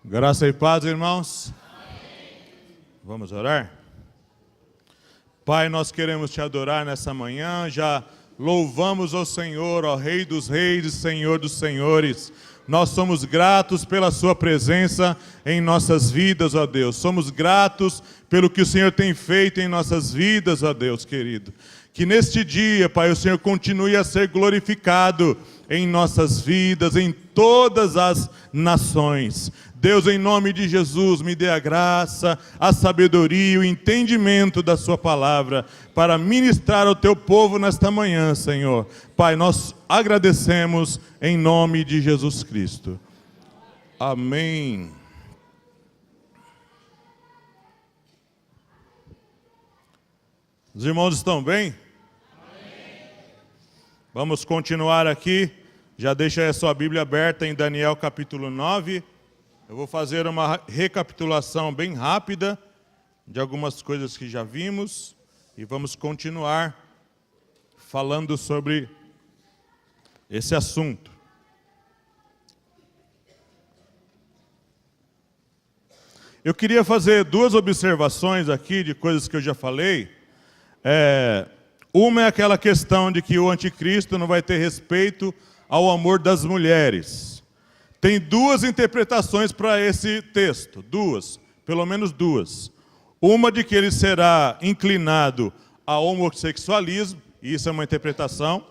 Graça e paz, irmãos. Amém. Vamos orar? Pai, nós queremos te adorar nessa manhã, já louvamos ao Senhor, ó Rei dos Reis e Senhor dos Senhores. Nós somos gratos pela sua presença em nossas vidas, ó Deus. Somos gratos pelo que o Senhor tem feito em nossas vidas, ó Deus querido. Que neste dia, Pai, o Senhor continue a ser glorificado em nossas vidas, em todas as nações. Deus, em nome de Jesus, me dê a graça, a sabedoria, o entendimento da sua palavra para ministrar ao teu povo nesta manhã, Senhor. Pai, nós agradecemos em nome de Jesus Cristo. Amém. Os irmãos estão bem? Amém. Vamos continuar aqui. Já deixa a sua Bíblia aberta em Daniel capítulo 9. Eu vou fazer uma recapitulação bem rápida de algumas coisas que já vimos e vamos continuar falando sobre esse assunto. Eu queria fazer duas observações aqui de coisas que eu já falei. Uma é aquela questão de que o anticristo não vai ter respeito ao amor das mulheres. Tem duas interpretações para esse texto, pelo menos duas. Uma de que ele será inclinado ao homossexualismo, e isso é uma interpretação.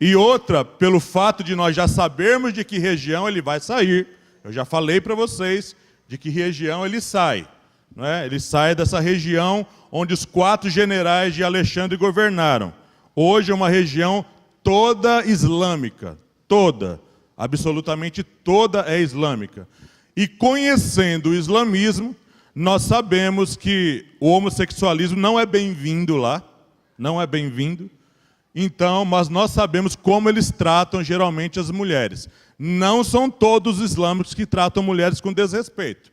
E outra, pelo fato de nós já sabermos de que região ele vai sair. Eu já falei para vocês de que região ele sai. Não é? Ele sai dessa região onde os 4 generais de Alexandre governaram. Hoje é uma região toda islâmica, toda. Absolutamente toda é islâmica. E conhecendo o islamismo, nós sabemos que o homossexualismo não é bem-vindo lá, não é bem-vindo. Então, mas nós sabemos como eles tratam geralmente as mulheres. Não são todos os islâmicos que tratam mulheres com desrespeito,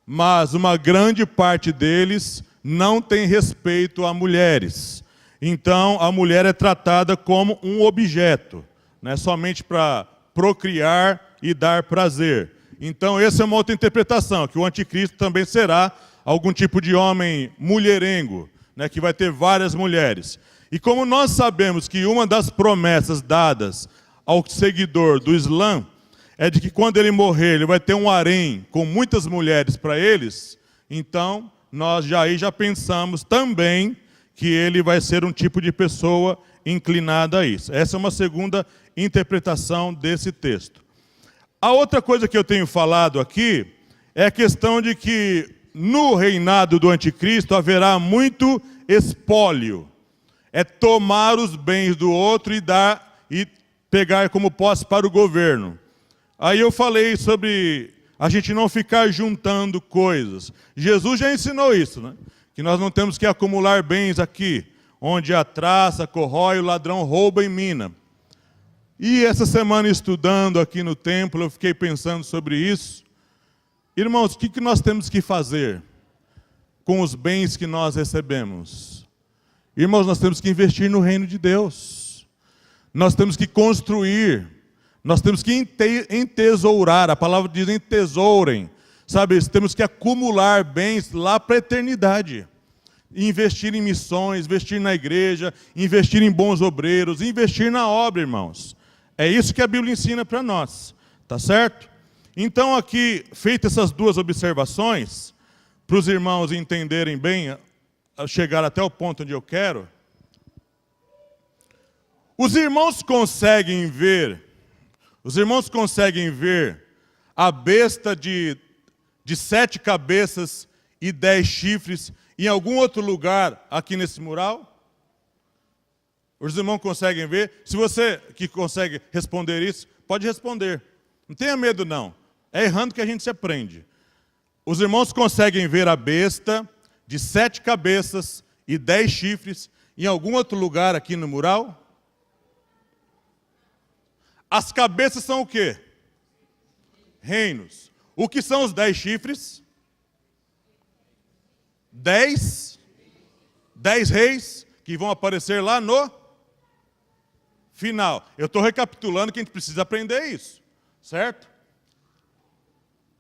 mas uma grande parte deles não tem respeito a mulheres. Então, a mulher é tratada como um objeto, né, somente para procriar e dar prazer. Então, essa é uma outra interpretação, que o anticristo também será algum tipo de homem mulherengo, né, que vai ter várias mulheres. E como nós sabemos que uma das promessas dadas ao seguidor do Islã é de que quando ele morrer, ele vai ter um harém com muitas mulheres para eles, então nós já pensamos também que ele vai ser um tipo de pessoa inclinada a isso. Essa é uma segunda interpretação desse texto. A outra coisa que eu tenho falado aqui é a questão de que no reinado do anticristo haverá muito espólio. É tomar os bens do outro e dar e pegar como posse para o governo. Aí eu falei sobre a gente não ficar juntando coisas. Jesus já ensinou isso, né? Que nós não temos que acumular bens aqui, onde a traça corrói, o ladrão rouba e mina. E essa semana estudando aqui no templo, eu fiquei pensando sobre isso. Irmãos, o que nós temos que fazer com os bens que nós recebemos? Irmãos, nós temos que investir no reino de Deus. Nós temos que construir. Nós temos que entesourar. A palavra diz entesourem. Sabe, temos que acumular bens lá para a eternidade. Investir em missões, investir na igreja, investir em bons obreiros, investir na obra, irmãos. É isso que a Bíblia ensina para nós, tá certo? Então aqui, feitas essas duas observações, para os irmãos entenderem bem, chegar até o ponto onde eu quero, os irmãos conseguem ver a besta de 7 cabeças e 10 chifres em algum outro lugar aqui nesse mural? Os irmãos conseguem ver? Se você que consegue responder isso, pode responder. Não tenha medo, não. É errando que a gente se aprende. Os irmãos conseguem ver a besta de 7 cabeças e 10 chifres em algum outro lugar aqui no mural? As cabeças são o quê? Reinos. O que são os 10 chifres? 10 reis que vão aparecer lá no final. Eu estou recapitulando que a gente precisa aprender isso, certo?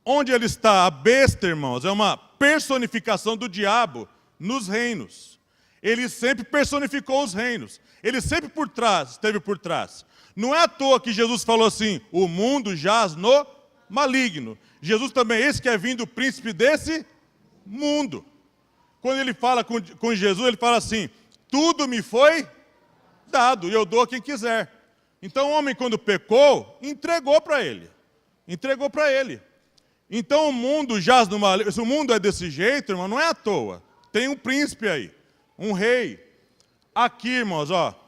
Onde ele está? A besta, irmãos, é uma personificação do diabo nos reinos. Ele sempre personificou os reinos. Ele sempre esteve por trás. Não é à toa que Jesus falou assim, o mundo jaz no maligno. Jesus também é esse que é vindo o príncipe desse mundo. Quando ele fala com Jesus, ele fala assim, tudo me foi dado e eu dou a quem quiser. Então o homem, quando pecou, entregou para ele. Entregou para ele. Então o mundo jaz no maligno. Se o mundo é desse jeito, irmão, não é à toa. Tem um príncipe aí, um rei. Aqui, irmãos, ó.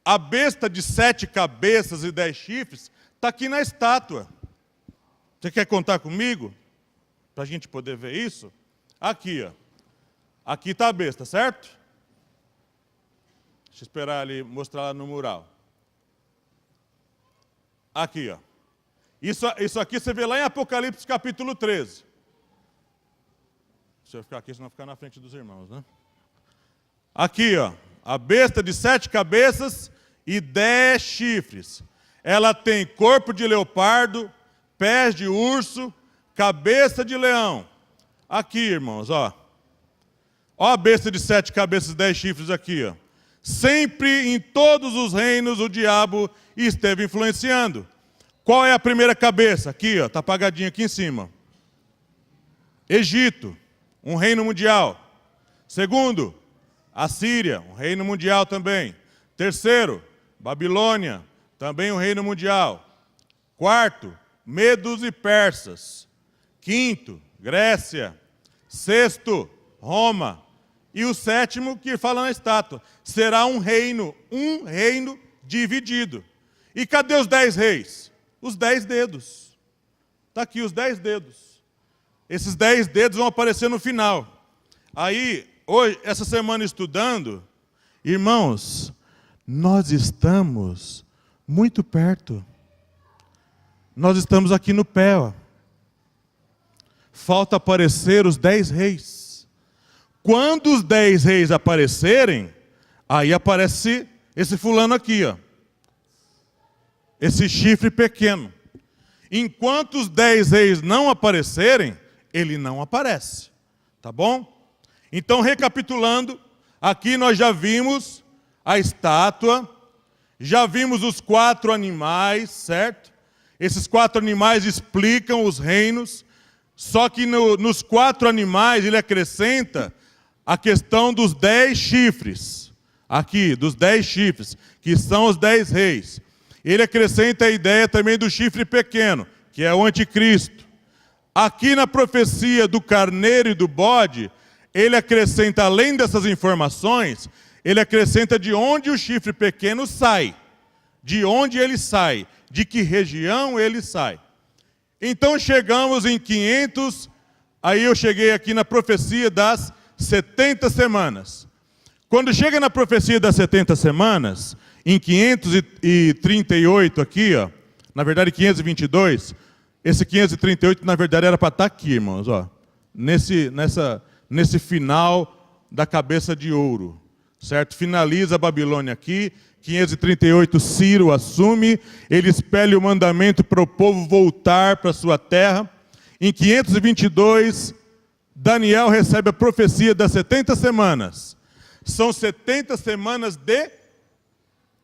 A besta de 7 cabeças e 10 chifres está aqui na estátua. Você quer contar comigo? Para a gente poder ver isso? Aqui, ó. Aqui está a besta, certo? Deixa eu esperar ali, mostrar lá no mural. Aqui, ó. Isso aqui você vê lá em Apocalipse capítulo 13. Deixa eu ficar aqui, senão ficar na frente dos irmãos, né? Aqui, ó. A besta de 7 cabeças e 10 chifres. Ela tem corpo de leopardo, pés de urso, cabeça de leão. Aqui, irmãos, ó. Ó a besta de 7 cabeças e 10 chifres aqui, ó. Sempre em todos os reinos o diabo esteve influenciando. Qual é a primeira cabeça? Aqui, ó, está apagadinho aqui em cima. Egito, um reino mundial. Segundo, Assíria, um reino mundial também. Terceiro, Babilônia, também um reino mundial. Quarto, Medos e Persas. Quinto, Grécia. Sexto, Roma. E o sétimo, que fala na estátua, será um reino dividido. E cadê os 10 reis? Os 10 dedos. Está aqui os 10 dedos. Esses 10 dedos vão aparecer no final. Aí, hoje, essa semana estudando, irmãos, nós estamos muito perto. Nós estamos aqui no pé, ó. Falta aparecer os 10 reis. Quando os 10 reis aparecerem, aí aparece esse fulano aqui, ó. Esse chifre pequeno. Enquanto os 10 reis não aparecerem, ele não aparece. Tá bom? Então, recapitulando, aqui nós já vimos a estátua, já vimos os 4 animais, certo? Esses 4 animais explicam os reinos, só que nos 4 animais ele acrescenta a questão dos 10 chifres. Aqui, dos 10 chifres, que são os 10 reis. Ele acrescenta a ideia também do chifre pequeno, que é o anticristo. Aqui na profecia do carneiro e do bode, ele acrescenta, além dessas informações, ele acrescenta de onde o chifre pequeno sai. De onde ele sai, de que região ele sai. Então chegamos em 500, aí eu cheguei aqui na profecia das 70 semanas. Quando chega na profecia das 70 semanas, em 538 aqui, ó, na verdade 522, esse 538 na verdade era para estar aqui, irmãos, ó, nesse final da cabeça de ouro, certo? Finaliza a Babilônia aqui, 538 Ciro assume, ele espelha o mandamento para o povo voltar para a sua terra. Em 522, Daniel recebe a profecia das 70 semanas. São 70 semanas de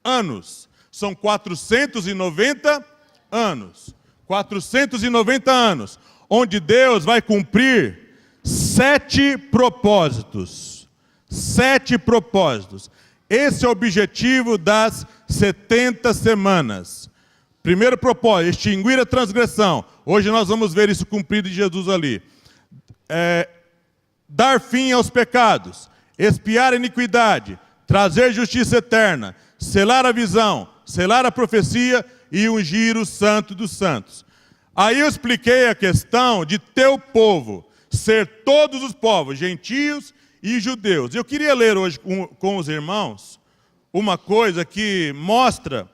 anos. São 490 anos. 490 anos. Onde Deus vai cumprir 7 propósitos. 7 propósitos. Esse é o objetivo das 70 semanas. Primeiro propósito, extinguir a transgressão. Hoje nós vamos ver isso cumprido de Jesus ali. Dar fim aos pecados. Expiar a iniquidade. Trazer justiça eterna. Selar a visão. Selar a profecia e ungir o santo dos santos. Aí eu expliquei a questão de teu povo ser todos os povos, gentios e judeus. Eu queria ler hoje com os irmãos uma coisa que mostra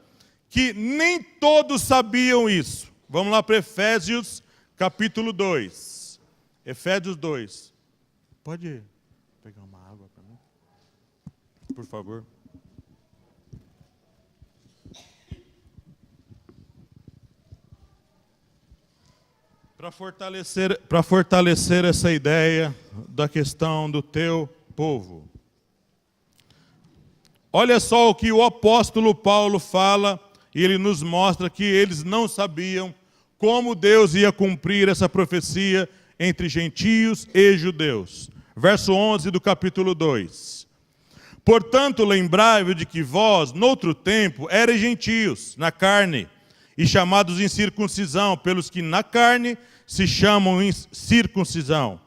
que nem todos sabiam isso. Vamos lá para Efésios capítulo 2. Efésios 2. Pode pegar uma água para mim? Por favor. Para fortalecer essa ideia da questão do teu povo. Olha só o que o apóstolo Paulo fala, e ele nos mostra que eles não sabiam como Deus ia cumprir essa profecia entre gentios e judeus. Verso 11 do capítulo 2. Portanto, lembrai-vos de que vós, noutro tempo, erais gentios, na carne, e chamados em circuncisão, pelos que na carne se chamam em circuncisão,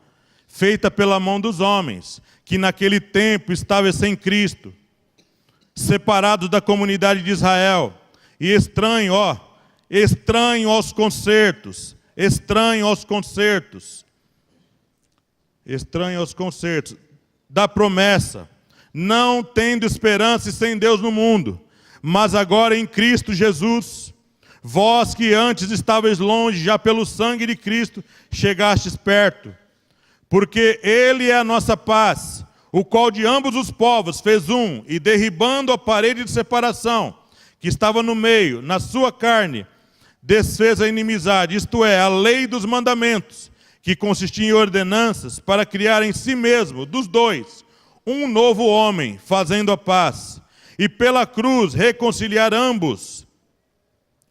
feita pela mão dos homens, que naquele tempo estavam sem Cristo, separados da comunidade de Israel, e estranho aos concertos, da promessa, não tendo esperança e sem Deus no mundo, mas agora em Cristo Jesus, vós que antes estavais longe, já pelo sangue de Cristo chegastes perto, porque Ele é a nossa paz, o qual de ambos os povos fez um, e derribando a parede de separação, que estava no meio, na sua carne, desfez a inimizade, isto é, a lei dos mandamentos, que consistia em ordenanças, para criar em si mesmo, dos dois, um novo homem, fazendo a paz, e pela cruz reconciliar ambos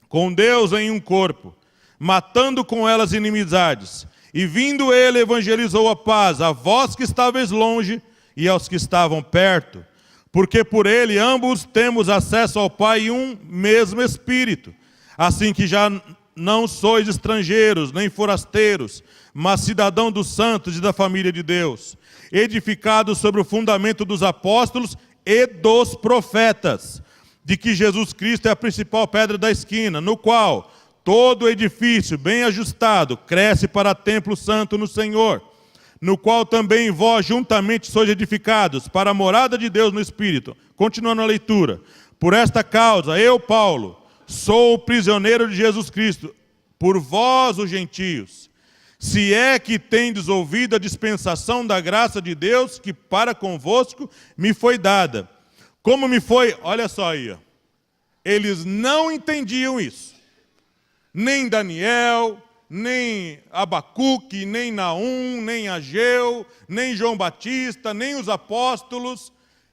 com Deus em um corpo, matando com elas inimizades. E vindo ele, evangelizou a paz a vós que estáveis longe e aos que estavam perto, porque por ele ambos temos acesso ao Pai em um mesmo Espírito. Assim que já não sois estrangeiros, nem forasteiros, mas cidadão dos santos e da família de Deus, edificados sobre o fundamento dos apóstolos e dos profetas, de que Jesus Cristo é a principal pedra da esquina, no qual todo edifício bem ajustado cresce para templo santo no Senhor, no qual também vós juntamente sois edificados para a morada de Deus no Espírito. Continuando a leitura. Por esta causa, eu, Paulo, sou o prisioneiro de Jesus Cristo, por vós, os gentios, se é que tendes ouvido a dispensação da graça de Deus, que para convosco me foi dada. Como me foi, olha só aí, ó. Eles não entendiam isso. Nem Daniel, nem Abacuque, nem Naum, nem Ageu, nem João Batista, nem os apóstolos.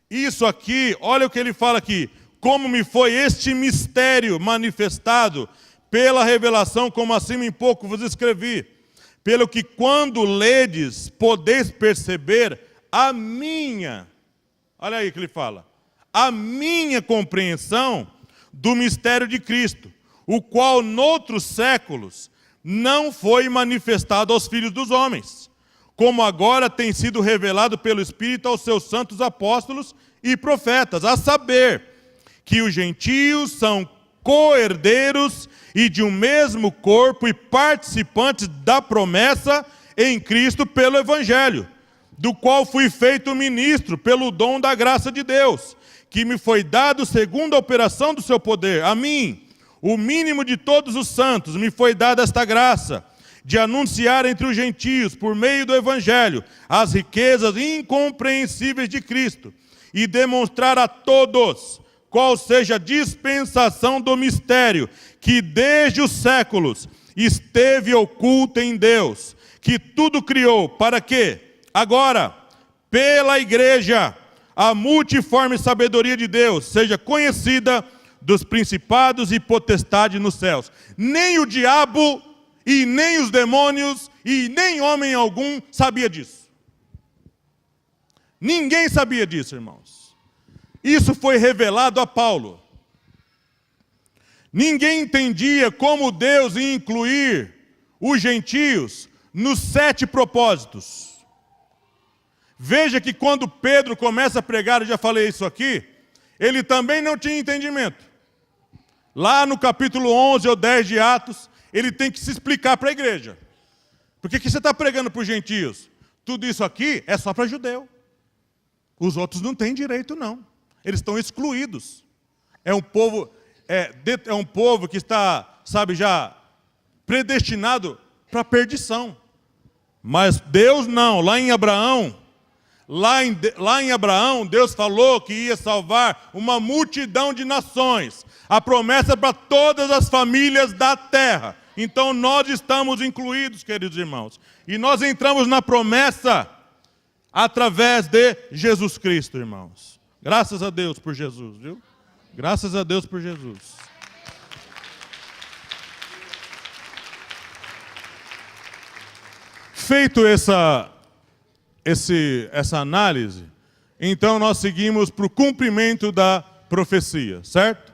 Isso aqui, olha o que ele fala aqui. Como me foi este mistério manifestado pela revelação, como acima em pouco vos escrevi. Pelo que quando ledes, podeis perceber a minha, olha aí que ele fala, a minha compreensão do mistério de Cristo, o qual noutros séculos não foi manifestado aos filhos dos homens, como agora tem sido revelado pelo Espírito aos seus santos apóstolos e profetas, a saber, que os gentios são co-herdeiros e de um mesmo corpo e participantes da promessa em Cristo pelo Evangelho, do qual fui feito ministro pelo dom da graça de Deus, que me foi dado segundo a operação do seu poder. A mim, o mínimo de todos os santos, me foi dada esta graça, de anunciar entre os gentios, por meio do Evangelho, as riquezas incompreensíveis de Cristo, e demonstrar a todos qual seja a dispensação do mistério, que desde os séculos esteve oculta em Deus, que tudo criou, para que, agora, pela igreja, a multiforme sabedoria de Deus seja conhecida dos principados e potestades nos céus. Nem o diabo, e nem os demônios, e nem homem algum sabia disso. Ninguém sabia disso, irmãos. Isso foi revelado a Paulo. Ninguém entendia como Deus ia incluir os gentios nos 7 propósitos. Veja que quando Pedro começa a pregar, eu já falei isso aqui, ele também não tinha entendimento. Lá no capítulo 11 ou 10 de Atos, ele tem que se explicar para a igreja. Por que você está pregando para os gentios? Tudo isso aqui é só para judeu. Os outros não têm direito, não. Eles estão excluídos. É um povo que está, sabe, já predestinado para a perdição. Mas Deus não. Lá em Abraão, Deus falou que ia salvar uma multidão de nações. A promessa é para todas as famílias da terra. Então nós estamos incluídos, queridos irmãos. E nós entramos na promessa através de Jesus Cristo, irmãos. Graças a Deus por Jesus, viu? Graças a Deus por Jesus. Feito essa análise, então nós seguimos para o cumprimento da profecia, certo?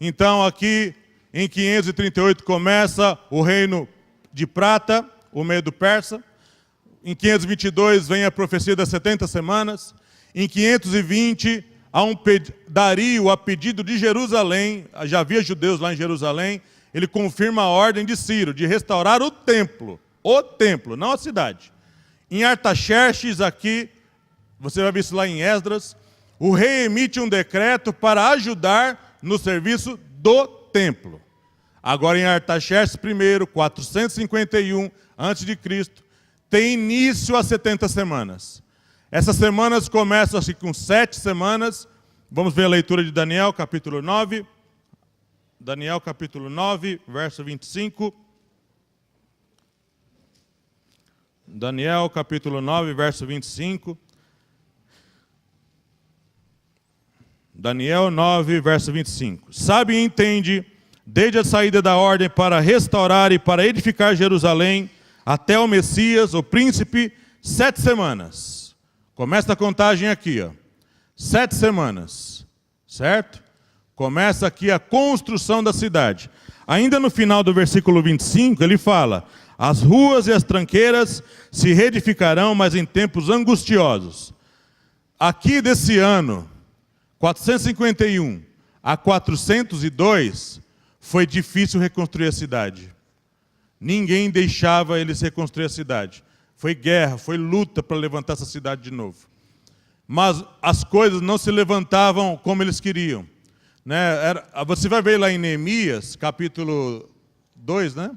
Então aqui em 538 começa o reino de prata, o Medo Persa. Em 522 vem a profecia das 70 semanas. Em 520 Dario, a pedido de Jerusalém, já havia judeus lá em Jerusalém, ele confirma a ordem de Ciro de restaurar o templo, não a cidade. Em Artaxerxes, aqui, você vai ver isso lá em Esdras, o rei emite um decreto para ajudar no serviço do templo. Agora em Artaxerxes I, 451 a.C., tem início as 70 semanas. Essas semanas começam assim, com 7 semanas. Vamos ver a leitura de Daniel, capítulo 9. Daniel, capítulo 9, verso 25. Daniel, capítulo 9, verso 25. Daniel 9, verso 25. Sabe e entende, desde a saída da ordem para restaurar e para edificar Jerusalém, até o Messias, o príncipe, 7 semanas. Começa a contagem aqui, ó. 7 semanas, certo? Começa aqui a construção da cidade. Ainda no final do versículo 25, ele fala: as ruas e as tranqueiras se reedificarão, mas em tempos angustiosos. Aqui desse ano, 451 a 402, foi difícil reconstruir a cidade. Ninguém deixava eles reconstruir a cidade. Foi guerra, foi luta para levantar essa cidade de novo. Mas as coisas não se levantavam como eles queriam. Né? Você vai ver lá em Neemias, capítulo 2, né?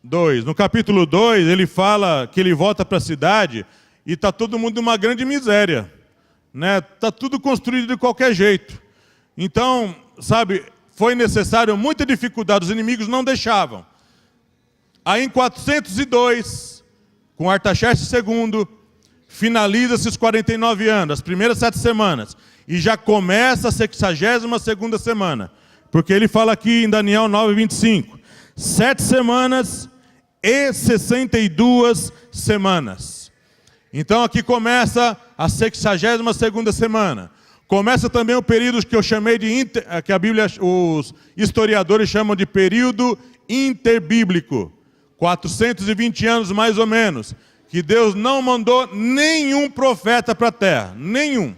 2. No capítulo 2, ele fala que ele volta para a cidade e está todo mundo numa grande miséria. Está tudo construído de qualquer jeito. Então, sabe, foi necessário muita dificuldade, os inimigos não deixavam. Aí em 402, com Artaxerxes II, finaliza-se os 49 anos, as primeiras 7 semanas, e já começa a 62ª semana, porque ele fala aqui em Daniel 9, 25, 7 semanas e 62 semanas. Então aqui começa a 62ª semana. Começa também o período que eu chamei que a Bíblia, os historiadores chamam de período interbíblico. 420 anos mais ou menos, que Deus não mandou nenhum profeta para a terra, nenhum.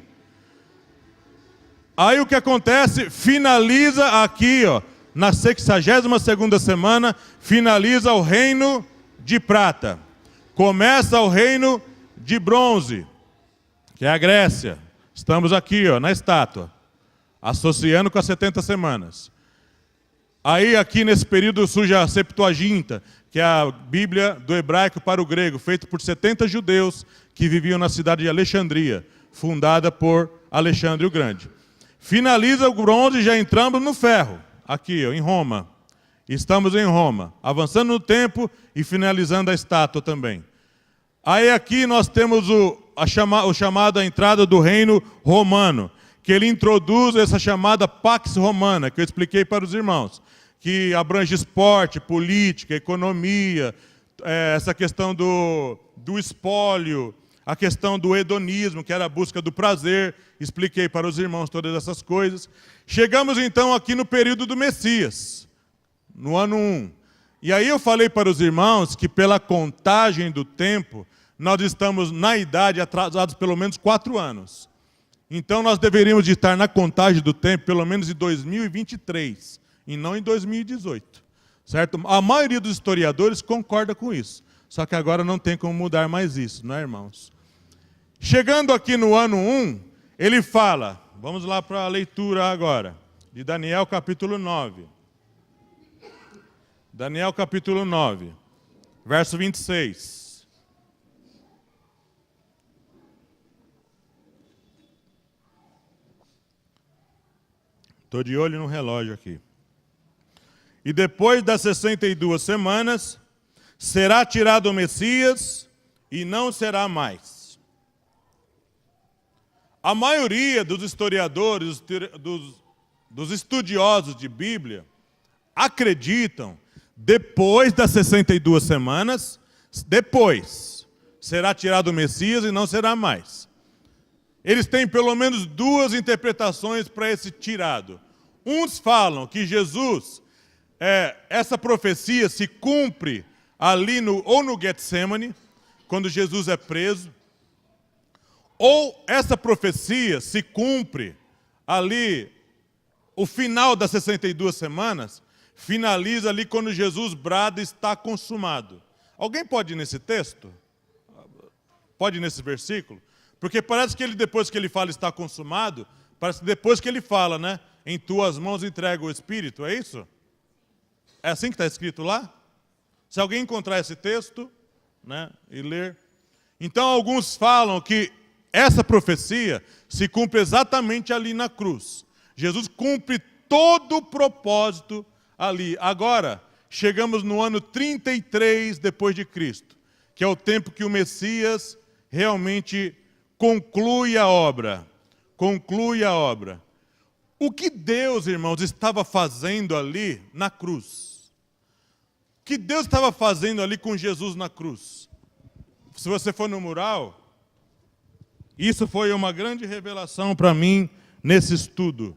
Aí o que acontece? Finaliza aqui, ó, na 62ª semana, finaliza o reino de prata. Começa o reino de bronze, que é a Grécia. Estamos aqui, ó, na estátua, associando com as 70 semanas. Aí aqui nesse período surge a Septuaginta, que é a Bíblia do hebraico para o grego, feita por 70 judeus que viviam na cidade de Alexandria, fundada por Alexandre o Grande. Finaliza o bronze e já entramos no ferro, aqui em Roma. Estamos em Roma, avançando no tempo e finalizando a estátua também. Aí aqui nós temos a chamada entrada do reino romano, que ele introduz essa chamada Pax Romana, que eu expliquei para os irmãos, que abrange esporte, política, economia, essa questão do espólio, a questão do hedonismo, que era a busca do prazer. Expliquei para os irmãos todas essas coisas. Chegamos então aqui no período do Messias, no ano 1. E aí eu falei para os irmãos que pela contagem do tempo, nós estamos na idade atrasados pelo menos 4 anos. Então nós deveríamos de estar na contagem do tempo pelo menos em 2023. E não em 2018, certo? A maioria dos historiadores concorda com isso, só que agora não tem como mudar mais isso, não é, irmãos? Chegando aqui no ano 1, ele fala, vamos lá para a leitura agora, de Daniel capítulo 9. Daniel capítulo 9, verso 26. Estou de olho no relógio aqui. E depois das 62 semanas, será tirado o Messias e não será mais. A maioria dos historiadores, dos estudiosos de Bíblia, acreditam, depois das 62 semanas, depois, será tirado o Messias e não será mais. Eles têm pelo menos duas interpretações para esse tirado. Uns falam que Jesus, essa profecia se cumpre ali ou no Getsemane, quando Jesus é preso, ou essa profecia se cumpre ali, o final das 62 semanas, finaliza ali quando Jesus brada, está consumado. Alguém pode ir nesse texto? Pode ir nesse versículo? Porque parece que depois que ele fala está consumado, parece que depois que ele fala, né? Em tuas mãos entrega o Espírito, é isso? É assim que está escrito lá? Se alguém encontrar esse texto, né, e ler. Então alguns falam que essa profecia se cumpre exatamente ali na cruz. Jesus cumpre todo o propósito ali. Agora, chegamos no ano 33 depois de Cristo, que é o tempo que o Messias realmente conclui a obra. Conclui a obra. O que Deus, irmãos, estava fazendo ali na cruz? O que Deus estava fazendo ali com Jesus na cruz? Se você for no mural, isso foi uma grande revelação para mim nesse estudo.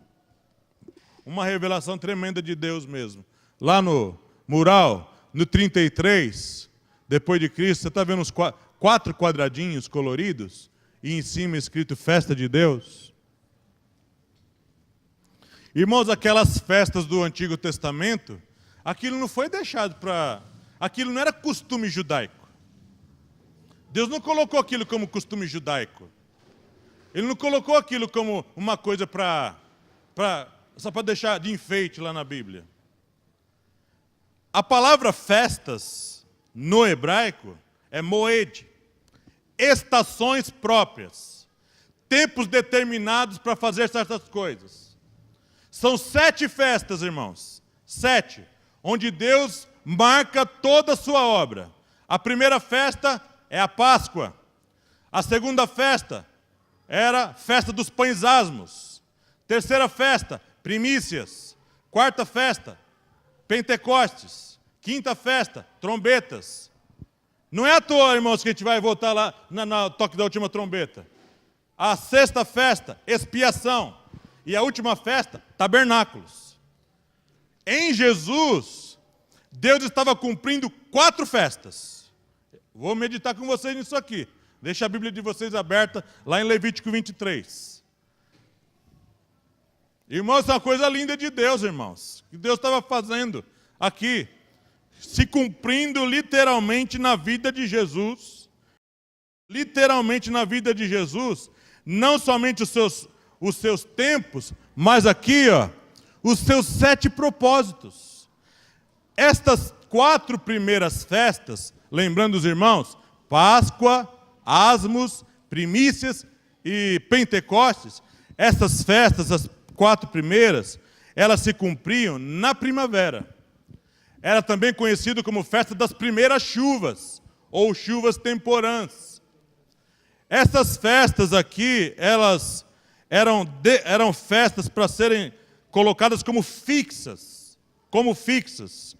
Uma revelação tremenda de Deus mesmo. Lá no mural, no 33, depois de Cristo, você está vendo uns 4 quadradinhos coloridos e em cima escrito Festa de Deus? Irmãos, aquelas festas do Antigo Testamento, aquilo não foi deixado para... Aquilo não era costume judaico. Deus não colocou aquilo como costume judaico. Ele não colocou aquilo como uma coisa só para deixar de enfeite lá na Bíblia. A palavra festas, no hebraico, é moed. Estações próprias. Tempos determinados para fazer certas coisas. São 7 festas, irmãos. 7. Onde Deus marca toda a sua obra. A primeira festa é a Páscoa. A segunda festa era a festa dos pães asmos. Terceira festa, primícias. Quarta festa, Pentecostes. Quinta festa, trombetas. Não é à toa, irmãos, que a gente vai voltar lá no toque da última trombeta. A sexta festa, expiação. E a última festa, tabernáculos. Em Jesus, Deus estava cumprindo 4 festas. Vou meditar com vocês nisso aqui. Deixa a Bíblia de vocês aberta lá em Levítico 23. Irmãos, é uma coisa linda de Deus, irmãos. Que Deus estava fazendo aqui. Se cumprindo literalmente na vida de Jesus. Literalmente na vida de Jesus. Não somente os seus tempos, mas aqui, ó, os seus 7 propósitos. Estas 4 primeiras festas, lembrando os irmãos, Páscoa, Asmos, Primícias e Pentecostes, essas festas, as 4 primeiras, elas se cumpriam na primavera. Era também conhecido como festa das primeiras chuvas, ou chuvas temporãs. Essas festas aqui, elas eram festas para serem colocadas como fixas. Como fixas.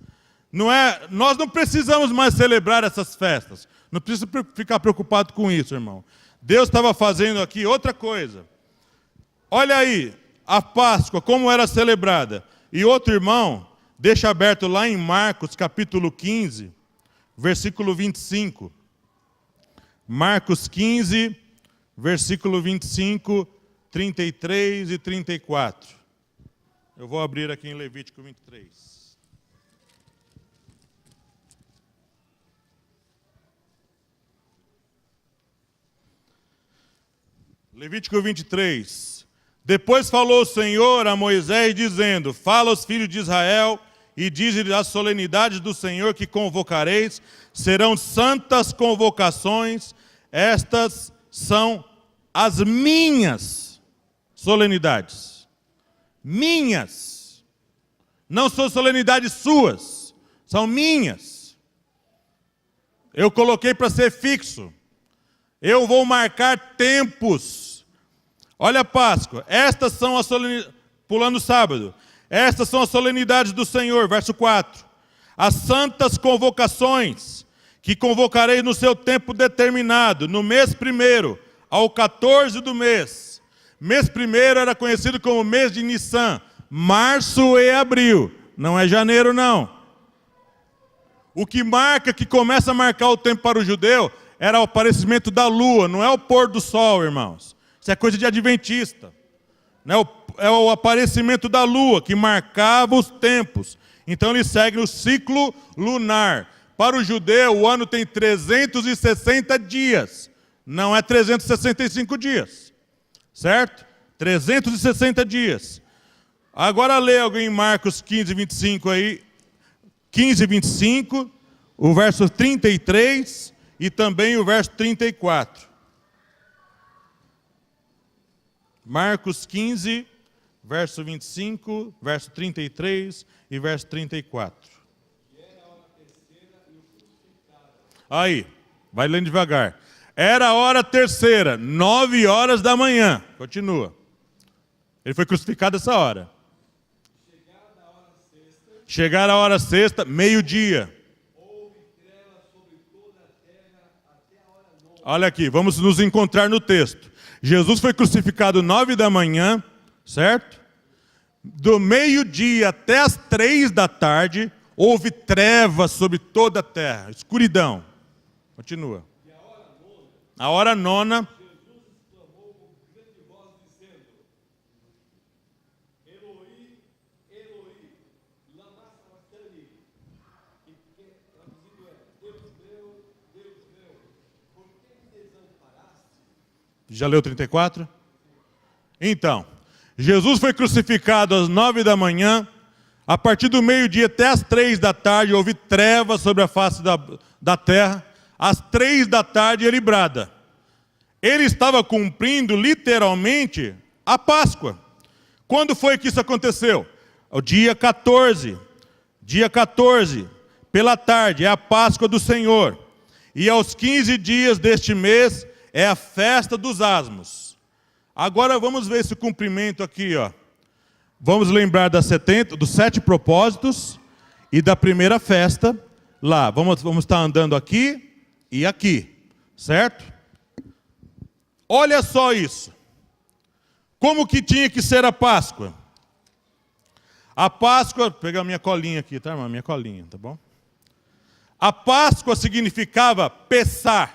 Nós não precisamos mais celebrar essas festas. Não precisa ficar preocupado com isso, irmão. Deus estava fazendo aqui outra coisa. Olha aí, a Páscoa, como era celebrada. E outro irmão, deixa aberto lá em Marcos, capítulo 15, versículo 25. Marcos 15, versículo 25, 33 e 34. Eu vou abrir aqui em Levítico 23. Levítico 23. Depois falou o Senhor a Moisés, dizendo: fala aos filhos de Israel e diz-lhes as solenidades do Senhor que convocareis, serão santas convocações, estas são as minhas solenidades. Minhas. Não são solenidades suas, são minhas. Eu coloquei para ser fixo. Eu vou marcar tempos. Olha a Páscoa. Estas são as solenidades, pulando o sábado. Estas são as solenidades do Senhor, verso 4. As santas convocações, que convocarei no seu tempo determinado, no mês primeiro, ao 14 do mês. Mês primeiro era conhecido como mês de Nissan, março e abril. Não é janeiro, não. O que marca, que começa a marcar o tempo para o judeu, era o aparecimento da lua, não é o pôr do sol, irmãos. Isso é coisa de adventista. É o aparecimento da lua que marcava os tempos. Então ele segue o ciclo lunar. Para o judeu, o ano tem 360 dias. Não é 365 dias. Certo? 360 dias. Agora lê alguém Marcos 15, 25 aí. 15, 25, o verso 33 e também o verso 34. Marcos 15, verso 25, verso 33 e verso 34. Aí, vai lendo devagar. Era a hora terceira, 9 horas da manhã. Continua. Ele foi crucificado essa hora. Chegar a hora sexta, meio-dia. Olha aqui, vamos nos encontrar no texto. Jesus foi crucificado 9 da manhã, certo? Do meio-dia até as 3 da tarde, houve trevas sobre toda a terra, escuridão. Continua. A hora nona, já leu 34? Então, Jesus foi crucificado às 9 da manhã, a partir do meio-dia até às 3 da tarde, houve trevas sobre a face da terra, às 3 da tarde ele brada. Ele estava cumprindo literalmente a Páscoa. Quando foi que isso aconteceu? O dia 14. Dia 14, pela tarde, é a Páscoa do Senhor. E aos 15 dias deste mês, é a festa dos asmos. Agora vamos ver esse cumprimento aqui, ó. Vamos lembrar dos 7 propósitos e da primeira festa lá. Vamos estar andando aqui e aqui, certo? Olha só isso. Como que tinha que ser a Páscoa? A Páscoa, vou pegar minha colinha aqui, tá, irmão? Minha colinha, tá bom? A Páscoa significava Pessah.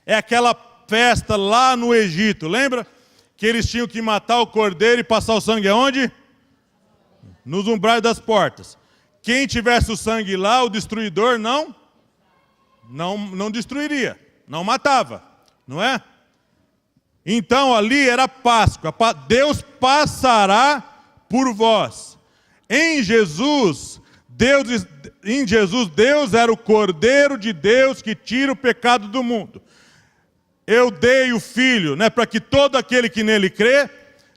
É aquela festa lá no Egito, lembra? Que eles tinham que matar o cordeiro e passar o sangue aonde? Nos umbrais das portas. Quem tivesse o sangue lá, o destruidor não destruiria, não matava, não é? Então ali era Páscoa. Deus passará por vós. Em Jesus, Deus era o Cordeiro de Deus que tira o pecado do mundo. Eu dei o Filho, né, para que todo aquele que nele crê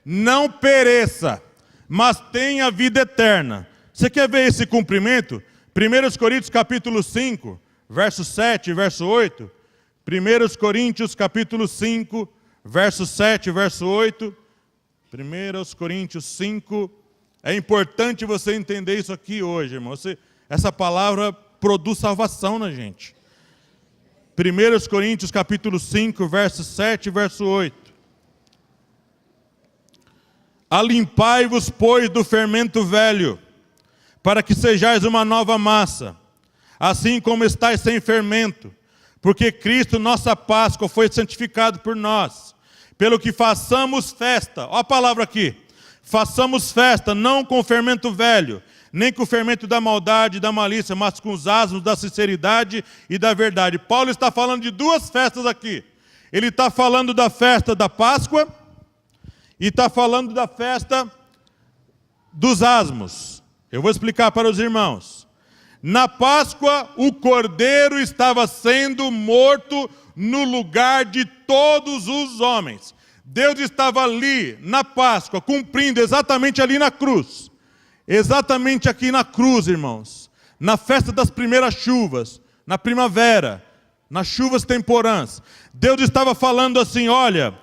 não pereça, mas tenha vida eterna. Você quer ver esse cumprimento? 1 Coríntios capítulo 5, verso 7 e verso 8. 1 Coríntios capítulo 5, verso 7 e verso 8. 1 Coríntios 5. É importante você entender isso aqui hoje, irmão. Essa palavra produz salvação na gente. 1 Coríntios capítulo 5, verso 7 e verso 8. Alimpai-vos, pois, do fermento velho, para que sejais uma nova massa, assim como estáis sem fermento, porque Cristo, nossa Páscoa, foi santificado por nós, pelo que façamos festa. Olha a palavra aqui. Façamos festa, não com o fermento velho, nem com o fermento da maldade e da malícia, mas com os asmos da sinceridade e da verdade. Paulo está falando de 2 festas aqui. Ele está falando da festa da Páscoa e está falando da festa dos asmos. Eu vou explicar para os irmãos. Na Páscoa, o cordeiro estava sendo morto no lugar de todos os homens. Deus estava ali, na Páscoa, cumprindo exatamente ali na cruz. exatamente aqui na cruz, irmãos, na festa das primeiras chuvas, na primavera, nas chuvas temporãs, Deus estava falando assim: olha,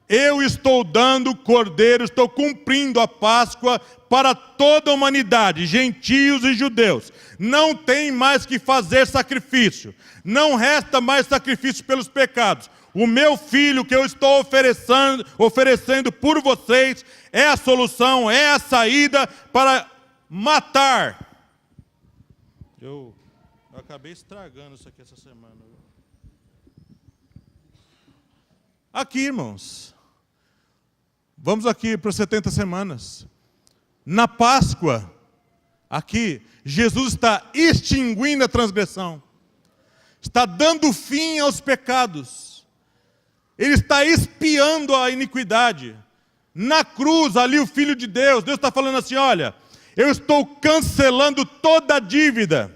eu estou dando o cordeiro, estou cumprindo a Páscoa para toda a humanidade, gentios e judeus. Não tem mais que fazer sacrifício, não resta mais sacrifício pelos pecados. O meu filho que eu estou oferecendo por vocês é a solução, é a saída para matar. Eu acabei estragando isso aqui essa semana. Aqui, irmãos, vamos aqui para 70 semanas. Na Páscoa, aqui, Jesus está extinguindo a transgressão, está dando fim aos pecados, Ele está expiando a iniquidade. Na cruz, ali o Filho de Deus está falando assim: olha, eu estou cancelando toda a dívida.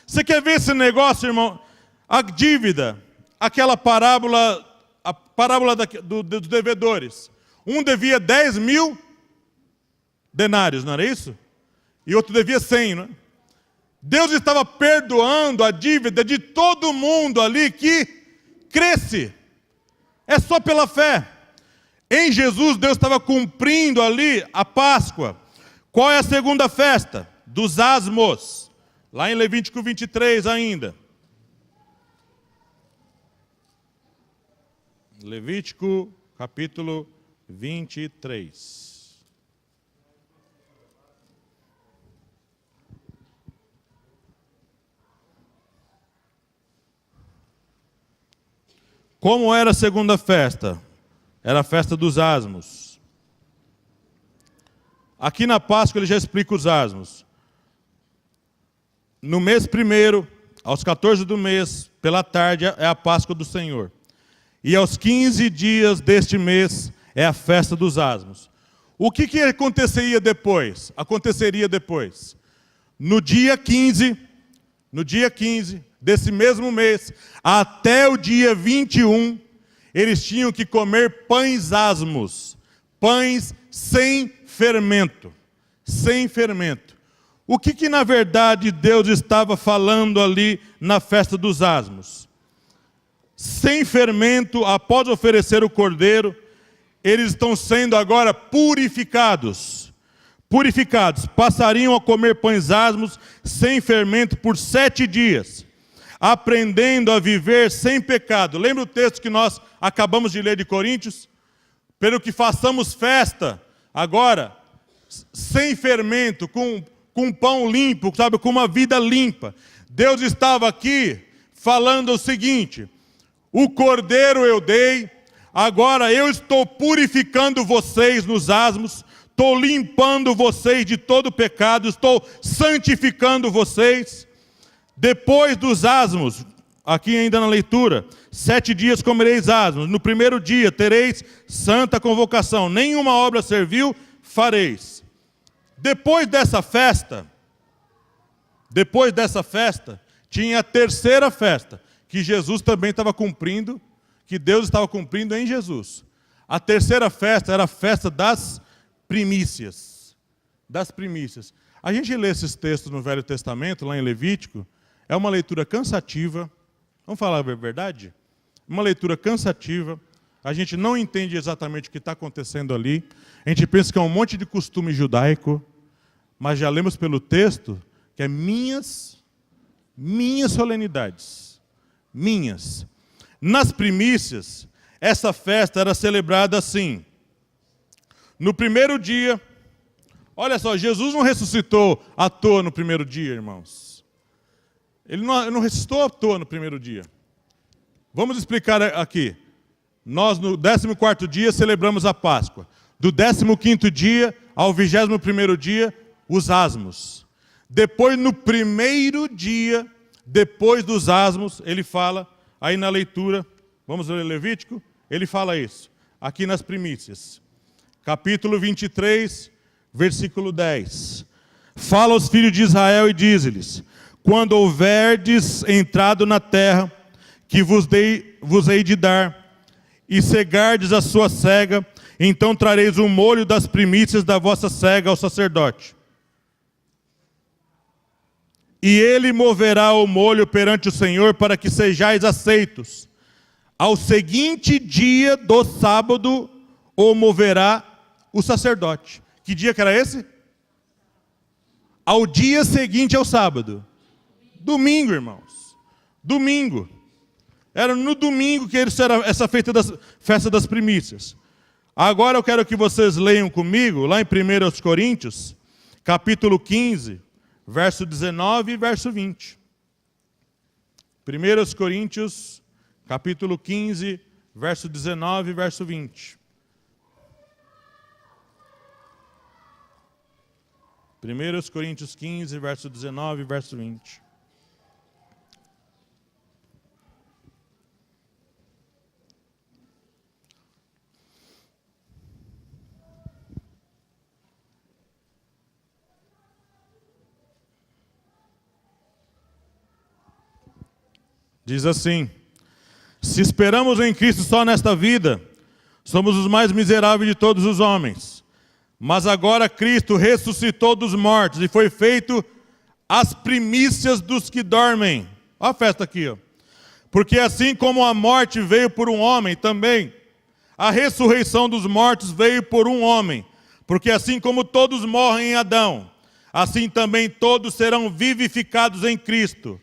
Você quer ver esse negócio, irmão? A dívida, aquela parábola, a parábola dos devedores. Um devia 10.000 denários, não era isso? E outro devia 100, não é? Deus estava perdoando a dívida de todo mundo ali que cresce. É só pela fé. Em Jesus, Deus estava cumprindo ali a Páscoa. Qual é a segunda festa? Dos asmos. Lá em Levítico 23 ainda. Levítico capítulo 23. Como era a segunda festa? Era a festa dos asmos. Aqui na Páscoa ele já explica os asmos. No mês primeiro, aos 14 do mês, pela tarde, é a Páscoa do Senhor. E aos 15 dias deste mês é a festa dos asmos. O que aconteceria depois? Aconteceria depois. No dia 15 desse mesmo mês, até o dia 21, eles tinham que comer pães asmos, pães sem fermento, sem fermento. O que na verdade Deus estava falando ali na festa dos asmos? Sem fermento, após oferecer o cordeiro, eles estão sendo agora purificados. Purificados, passariam a comer pães asmos sem fermento por 7 dias, aprendendo a viver sem pecado. Lembra o texto que nós acabamos de ler de Coríntios? Pelo que façamos festa, agora, sem fermento, com pão limpo, sabe, com uma vida limpa. Deus estava aqui falando o seguinte: o cordeiro eu dei, agora eu estou purificando vocês nos asmos, estou limpando vocês de todo pecado, estou santificando vocês. Depois dos asmos, aqui ainda na leitura, 7 dias comereis asmos, no primeiro dia tereis santa convocação, nenhuma obra servil fareis. Depois dessa festa, tinha a terceira festa, que Jesus também estava cumprindo, que Deus estava cumprindo em Jesus. A terceira festa era a festa das primícias. Das primícias. A gente lê esses textos no Velho Testamento, lá em Levítico, é uma leitura cansativa. Vamos falar a verdade? Uma leitura cansativa. A gente não entende exatamente o que está acontecendo ali. A gente pensa que é um monte de costume judaico, mas já lemos pelo texto que é minhas solenidades. Minhas. Nas primícias, essa festa era celebrada assim. No primeiro dia, olha só, Jesus não ressuscitou à toa no primeiro dia, irmãos. Ele não ressuscitou à toa no primeiro dia. Vamos explicar aqui. Nós, no 14º dia, celebramos a Páscoa. Do 15º dia ao 21º dia, os asmos. Depois, no primeiro dia, depois dos asmos, ele fala, aí na leitura, vamos ler Levítico, ele fala isso, aqui nas primícias. Capítulo 23, versículo 10. Fala aos filhos de Israel e diz-lhes: quando houverdes entrado na terra que vos hei de dar, e cegardes a sua cega, então trareis o molho das primícias da vossa cega ao sacerdote. e ele moverá o molho perante o Senhor para que sejais aceitos. Ao seguinte dia do sábado o moverá o sacerdote. Que dia que era esse? Ao dia seguinte ao sábado. Domingo, irmãos. Domingo. Era no domingo que eles era essa festa das primícias. Agora eu quero que vocês leiam comigo, lá em 1 Coríntios, capítulo 15, verso 19 e verso 20. 1 Coríntios, capítulo 15, verso 19 e verso 20. 1 Coríntios 15, verso 19 e verso 20. Diz assim: se esperamos em Cristo só nesta vida, somos os mais miseráveis de todos os homens. Mas agora Cristo ressuscitou dos mortos e foi feito as primícias dos que dormem. Olha a festa aqui, ó. Porque assim como a morte veio por um homem, também a ressurreição dos mortos veio por um homem. Porque assim como todos morrem em Adão, assim também todos serão vivificados em Cristo.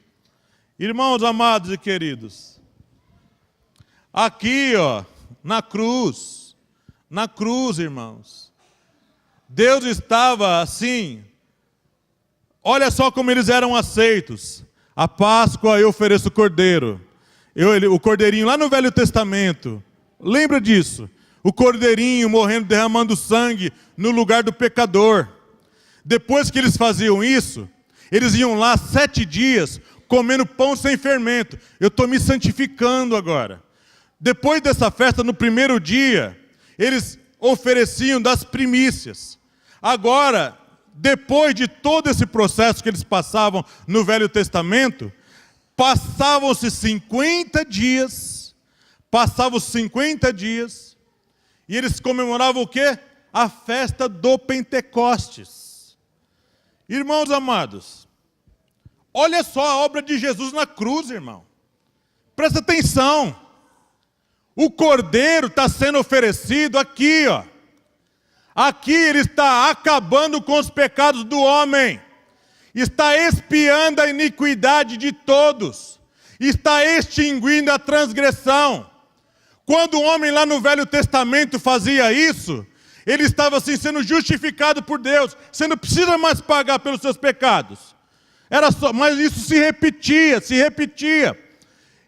Irmãos amados e queridos, aqui, ó, na cruz, irmãos, Deus estava assim, olha só como eles eram aceitos. A Páscoa eu ofereço o cordeiro, o cordeirinho lá no Velho Testamento, lembra disso? O cordeirinho morrendo, derramando sangue no lugar do pecador. Depois que eles faziam isso, eles iam lá 7 dias, comendo pão sem fermento. Eu estou me santificando agora. Depois dessa festa, no primeiro dia, eles ofereciam das primícias. Agora, depois de todo esse processo que eles passavam no Velho Testamento, passavam-se 50 dias, e eles comemoravam o quê? A festa do Pentecostes. Irmãos amados, olha só a obra de Jesus na cruz, irmão. Presta atenção. O cordeiro está sendo oferecido aqui, ó. Aqui ele está acabando com os pecados do homem. Está expiando a iniquidade de todos. Está extinguindo a transgressão. Quando o homem lá no Velho Testamento fazia isso, ele estava assim sendo justificado por Deus. Você não precisa mais pagar pelos seus pecados. Era só, mas isso se repetia.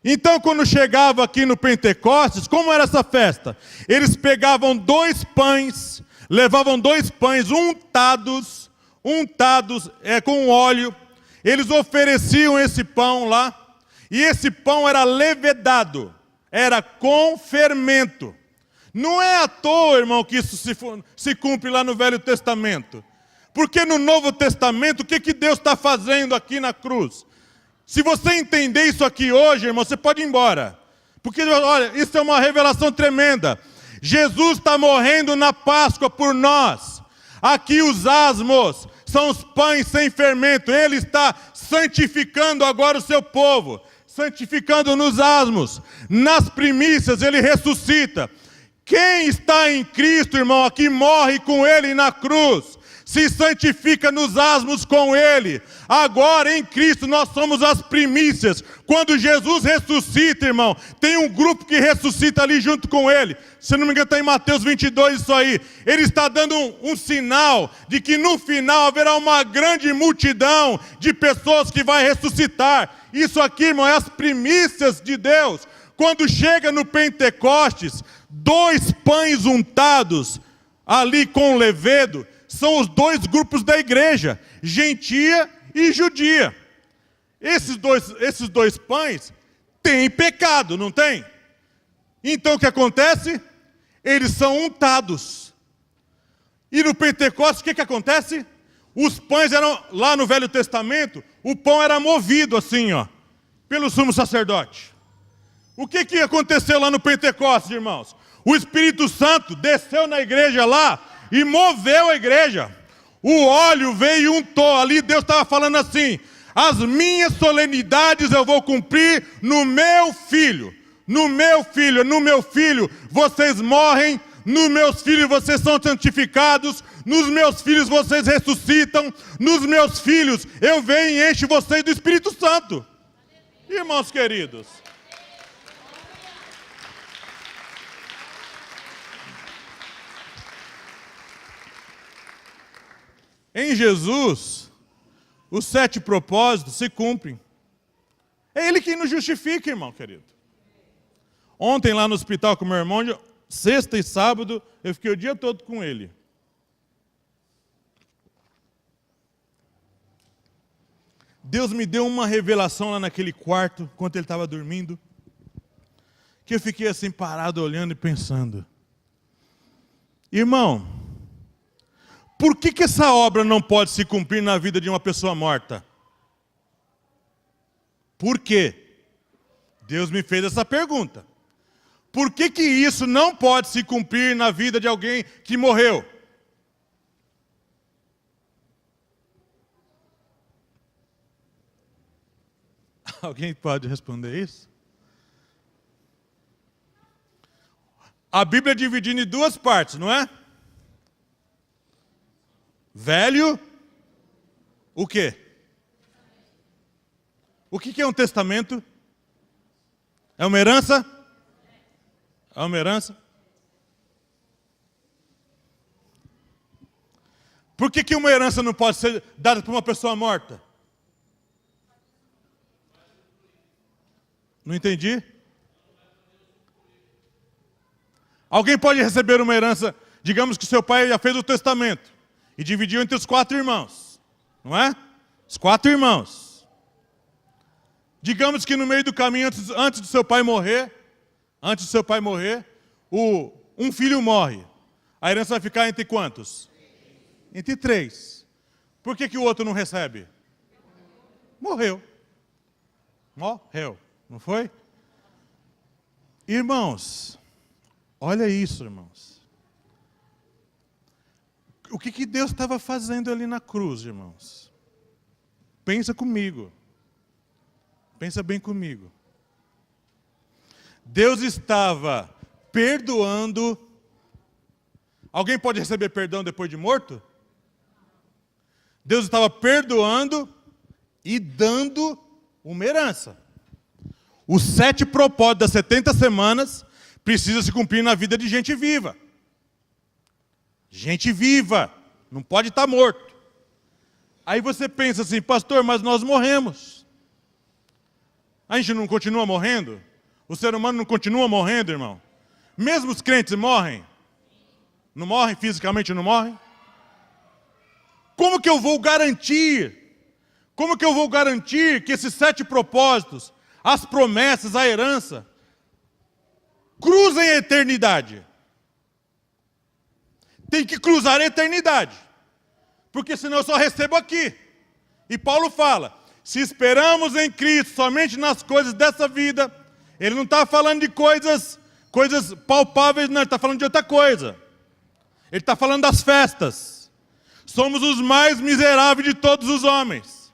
Então, quando chegava aqui no Pentecostes, como era essa festa? Eles pegavam 2 pães, levavam 2 pães untados com óleo. Eles ofereciam esse pão lá, e esse pão era levedado, era com fermento. Não é à toa, irmão, que isso se cumpre lá no Velho Testamento. Porque no Novo Testamento, o que Deus está fazendo aqui na cruz? Se você entender isso aqui hoje, irmão, você pode ir embora. Porque, olha, isso é uma revelação tremenda. Jesus está morrendo na Páscoa por nós. Aqui os asmos são os pães sem fermento. Ele está santificando agora o seu povo. Santificando nos asmos. Nas primícias ele ressuscita. Quem está em Cristo, irmão, aqui morre com ele na cruz. Se santifica nos asmos com ele. Agora em Cristo nós somos as primícias. Quando Jesus ressuscita, irmão, tem um grupo que ressuscita ali junto com ele. Se não me engano está em Mateus 22 isso aí. Ele está dando um sinal de que no final haverá uma grande multidão de pessoas que vai ressuscitar. Isso aqui, irmão, é as primícias de Deus. Quando chega no Pentecostes, 2 pães untados ali com levedo, são os 2 grupos da igreja, gentia e judia. Esses dois pães têm pecado, não tem? Então o que acontece? Eles são untados. E no Pentecostes o que acontece? Os pães eram, lá no Velho Testamento, o pão era movido assim, ó, pelo sumo sacerdote. O que aconteceu lá no Pentecostes, irmãos? O Espírito Santo desceu na igreja lá e moveu a igreja. O óleo veio e untou. Ali Deus estava falando assim: As minhas solenidades eu vou cumprir no meu filho. No meu filho, no meu filho, vocês morrem. Nos meus filhos vocês são santificados. Nos meus filhos vocês ressuscitam. Nos meus filhos eu venho e encho vocês do Espírito Santo. Irmãos queridos. Em Jesus, os 7 propósitos se cumprem. É Ele quem nos justifica, irmão querido. Ontem lá no hospital com meu irmão, sexta e sábado, eu fiquei o dia todo com ele. Deus me deu uma revelação lá naquele quarto, enquanto ele estava dormindo, que eu fiquei assim parado, olhando e pensando. Irmão, por que essa obra não pode se cumprir na vida de uma pessoa morta? Por quê? Deus me fez essa pergunta. Por que isso não pode se cumprir na vida de alguém que morreu? Alguém pode responder isso? A Bíblia é dividida em 2 partes, não é? Velho, o quê? O que é um testamento? É uma herança? É uma herança? Por que uma herança não pode ser dada para uma pessoa morta? Não entendi? Alguém pode receber uma herança, digamos que seu pai já fez o testamento e dividiu entre os 4 irmãos, não é? Os 4 irmãos. Digamos que no meio do caminho, antes do seu pai morrer, um filho morre. A herança vai ficar entre quantos? Entre 3. Por que o outro não recebe? Morreu. Morreu, não foi? Irmãos, olha isso, irmãos. O que Deus estava fazendo ali na cruz, irmãos? Pensa comigo. Pensa bem comigo. Deus estava perdoando. Alguém pode receber perdão depois de morto? Deus estava perdoando e dando uma herança. Os 7 propósitos das 70 semanas precisam se cumprir na vida de gente viva. Gente viva, não pode estar morto. Aí você pensa assim, pastor, mas nós morremos. A gente não continua morrendo? O ser humano não continua morrendo, irmão? Mesmo os crentes morrem? Não morrem fisicamente, não morrem? Como que eu vou garantir? Como que eu vou garantir que esses 7 propósitos, as promessas, a herança, cruzem a eternidade? Tem que cruzar a eternidade, porque senão eu só recebo aqui. E Paulo fala, se esperamos em Cristo somente nas coisas dessa vida, ele não está falando de coisas palpáveis, não, ele está falando de outra coisa. Ele está falando das festas. Somos os mais miseráveis de todos os homens.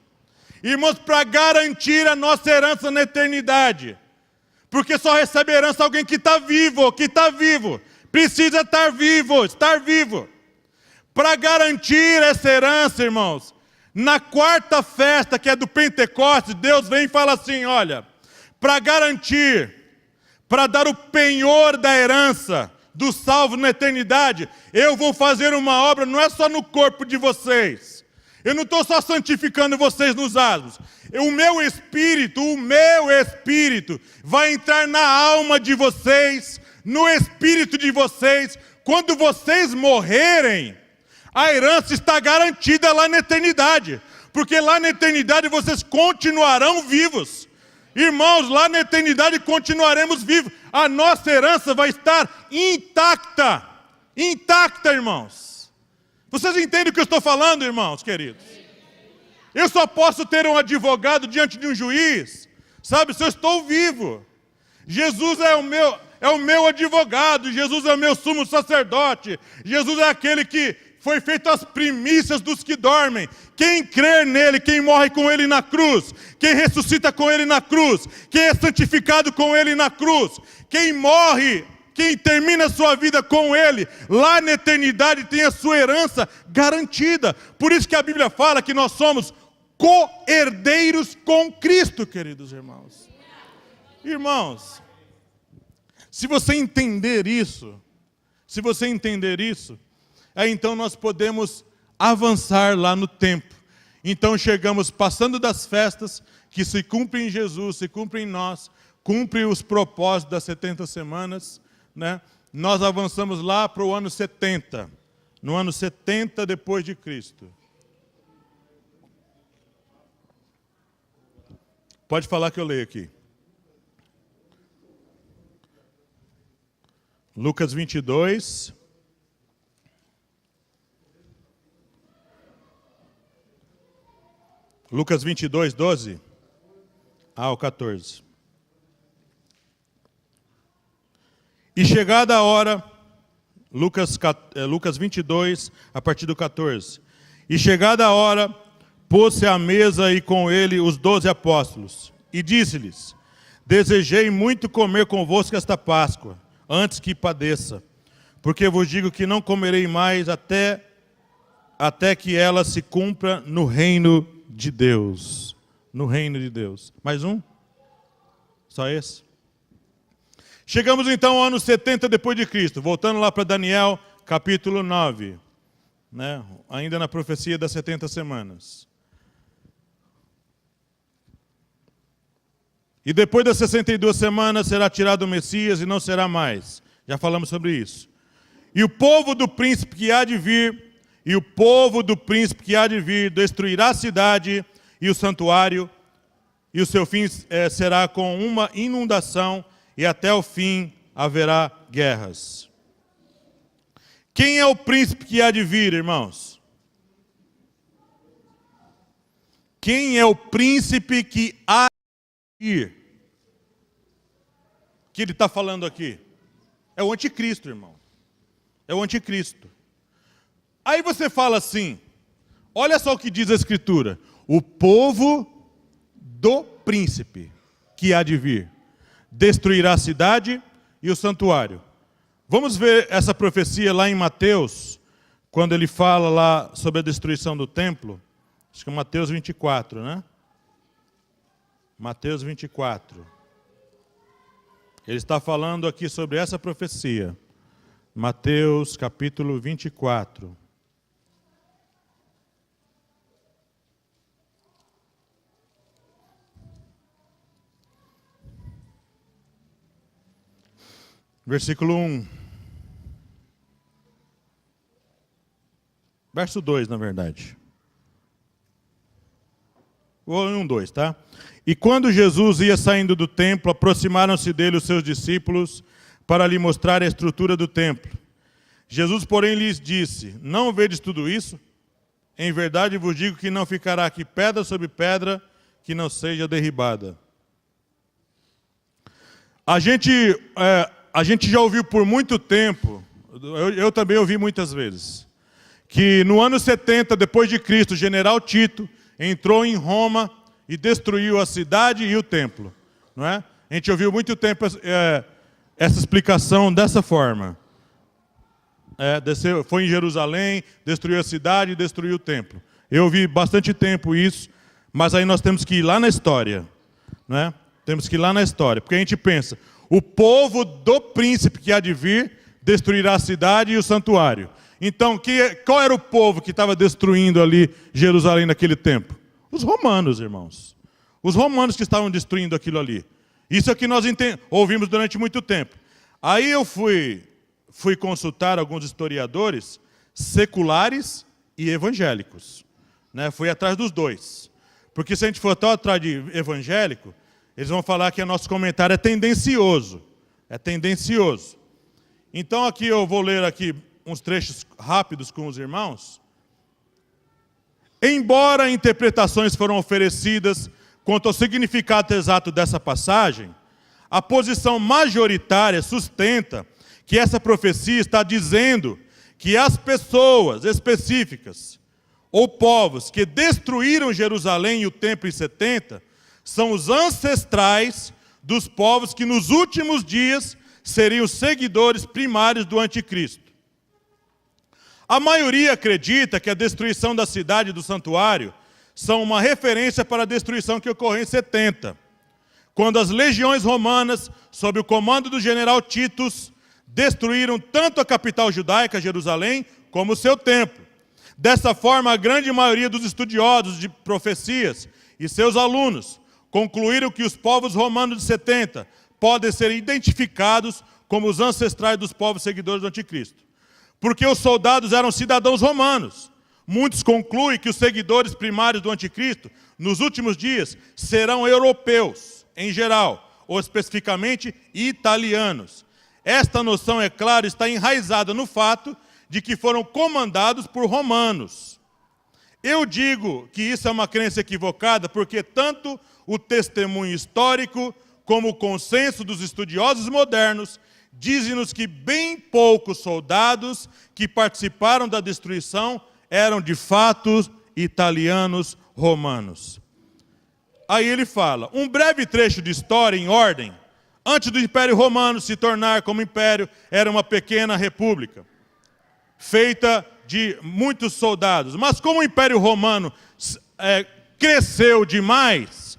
Irmãos, para garantir a nossa herança na eternidade, porque só recebe herança alguém que está vivo, precisa estar vivo. Para garantir essa herança, irmãos, na 4ª festa, que é do Pentecostes, Deus vem e fala assim, olha, para garantir, para dar o penhor da herança do salvo na eternidade, eu vou fazer uma obra, não é só no corpo de vocês. Eu não estou só santificando vocês nos asmos. O meu espírito vai entrar na alma de vocês, no espírito de vocês. Quando vocês morrerem, a herança está garantida lá na eternidade. Porque lá na eternidade vocês continuarão vivos. Irmãos, lá na eternidade continuaremos vivos. A nossa herança vai estar intacta. Intacta, irmãos. Vocês entendem o que eu estou falando, irmãos queridos? Eu só posso ter um advogado diante de um juiz, sabe, se eu estou vivo. Jesus é o meu advogado, Jesus é o meu sumo sacerdote. Jesus é aquele que foi feito as primícias dos que dormem. Quem crer nele, quem morre com ele na cruz, quem ressuscita com ele na cruz, quem é santificado com ele na cruz, quem morre, quem termina a sua vida com ele, lá na eternidade tem a sua herança garantida. Por isso que a Bíblia fala que nós somos co-herdeiros com Cristo, queridos irmãos. Irmãos, se você entender isso, aí então nós podemos avançar lá no tempo. Então chegamos passando das festas que se cumprem em Jesus, se cumprem em nós, cumprem os propósitos das 70 semanas, né? Nós avançamos lá para o ano 70, no ano 70 depois de Cristo. Pode falar que eu leio aqui. Lucas 22. Lucas 22, 12 ao 14. E chegada a hora, Lucas 22, a partir do 14. E chegada a hora, pôs-se à mesa e com ele os 12 apóstolos. E disse-lhes: desejei muito comer convosco esta Páscoa, antes que padeça. Porque vos digo que não comerei mais até que ela se cumpra no reino de Deus. No reino de Deus. Mais um? Só esse? Chegamos então ao ano 70 depois de Cristo. Voltando lá para Daniel, capítulo 9. Né? Ainda na profecia das 70 semanas. E depois das 62 semanas será tirado o Messias e não será mais. Já falamos sobre isso. E o povo do príncipe que há de vir, destruirá a cidade e o santuário, e o seu fim será com uma inundação, e até o fim haverá guerras. Quem é o príncipe que há de vir, irmãos? Quem é o príncipe que há de vir? Que ele está falando aqui? É o anticristo, irmão. É o anticristo. Aí você fala assim, olha só o que diz a Escritura. O povo do príncipe que há de vir destruirá a cidade e o santuário. Vamos ver essa profecia lá em Mateus, quando ele fala lá sobre a destruição do templo. Acho que é Mateus 24, né? Mateus 24. Ele está falando aqui sobre essa profecia. Mateus capítulo 24. Versículo 1. Verso 2, na verdade. Ou 1, 2, tá? E quando Jesus ia saindo do templo, aproximaram-se dele os seus discípulos para lhe mostrar a estrutura do templo. Jesus, porém, lhes disse: não vedes tudo isso? Em verdade vos digo que não ficará aqui pedra sobre pedra que não seja derribada. A gente já ouviu por muito tempo, eu também ouvi muitas vezes, que no ano 70 depois de Cristo, o general Tito entrou em Roma e destruiu a cidade e o templo. Não é? A gente ouviu muito tempo essa explicação dessa forma. Foi em Jerusalém, destruiu a cidade e destruiu o templo. Eu ouvi bastante tempo isso, mas aí nós temos que ir lá na história. Não é? Temos que ir lá na história, porque a gente pensa, o povo do príncipe que há de vir destruirá a cidade e o santuário. Então, qual era o povo que estava destruindo ali Jerusalém naquele tempo? Os romanos, irmãos. Os romanos que estavam destruindo aquilo ali. Isso é que nós ouvimos durante muito tempo. Aí eu fui consultar alguns historiadores seculares e evangélicos. Né? Fui atrás dos dois. Porque se a gente for atrás de evangélico, eles vão falar que o nosso comentário é tendencioso. É tendencioso. Então aqui eu vou ler aqui uns trechos rápidos com os irmãos. Embora interpretações foram oferecidas quanto ao significado exato dessa passagem, a posição majoritária sustenta que essa profecia está dizendo que as pessoas específicas ou povos que destruíram Jerusalém e o templo em 70 são os ancestrais dos povos que nos últimos dias seriam os seguidores primários do anticristo. A maioria acredita que a destruição da cidade e do santuário são uma referência para a destruição que ocorreu em 70, quando as legiões romanas, sob o comando do general Titus, destruíram tanto a capital judaica, Jerusalém, como o seu templo. Dessa forma, a grande maioria dos estudiosos de profecias e seus alunos concluíram que os povos romanos de 70 podem ser identificados como os ancestrais dos povos seguidores do anticristo. Porque os soldados eram cidadãos romanos. Muitos concluem que os seguidores primários do anticristo, nos últimos dias, serão europeus, em geral, ou especificamente italianos. Esta noção, é claro, está enraizada no fato de que foram comandados por romanos. Eu digo que isso é uma crença equivocada porque tanto o testemunho histórico como o consenso dos estudiosos modernos dizem-nos que bem poucos soldados que participaram da destruição eram de fato italianos romanos. Aí ele fala, um breve trecho de história em ordem. Antes do Império Romano se tornar como império, era uma pequena república, feita de muitos soldados. Mas como o Império Romano cresceu demais,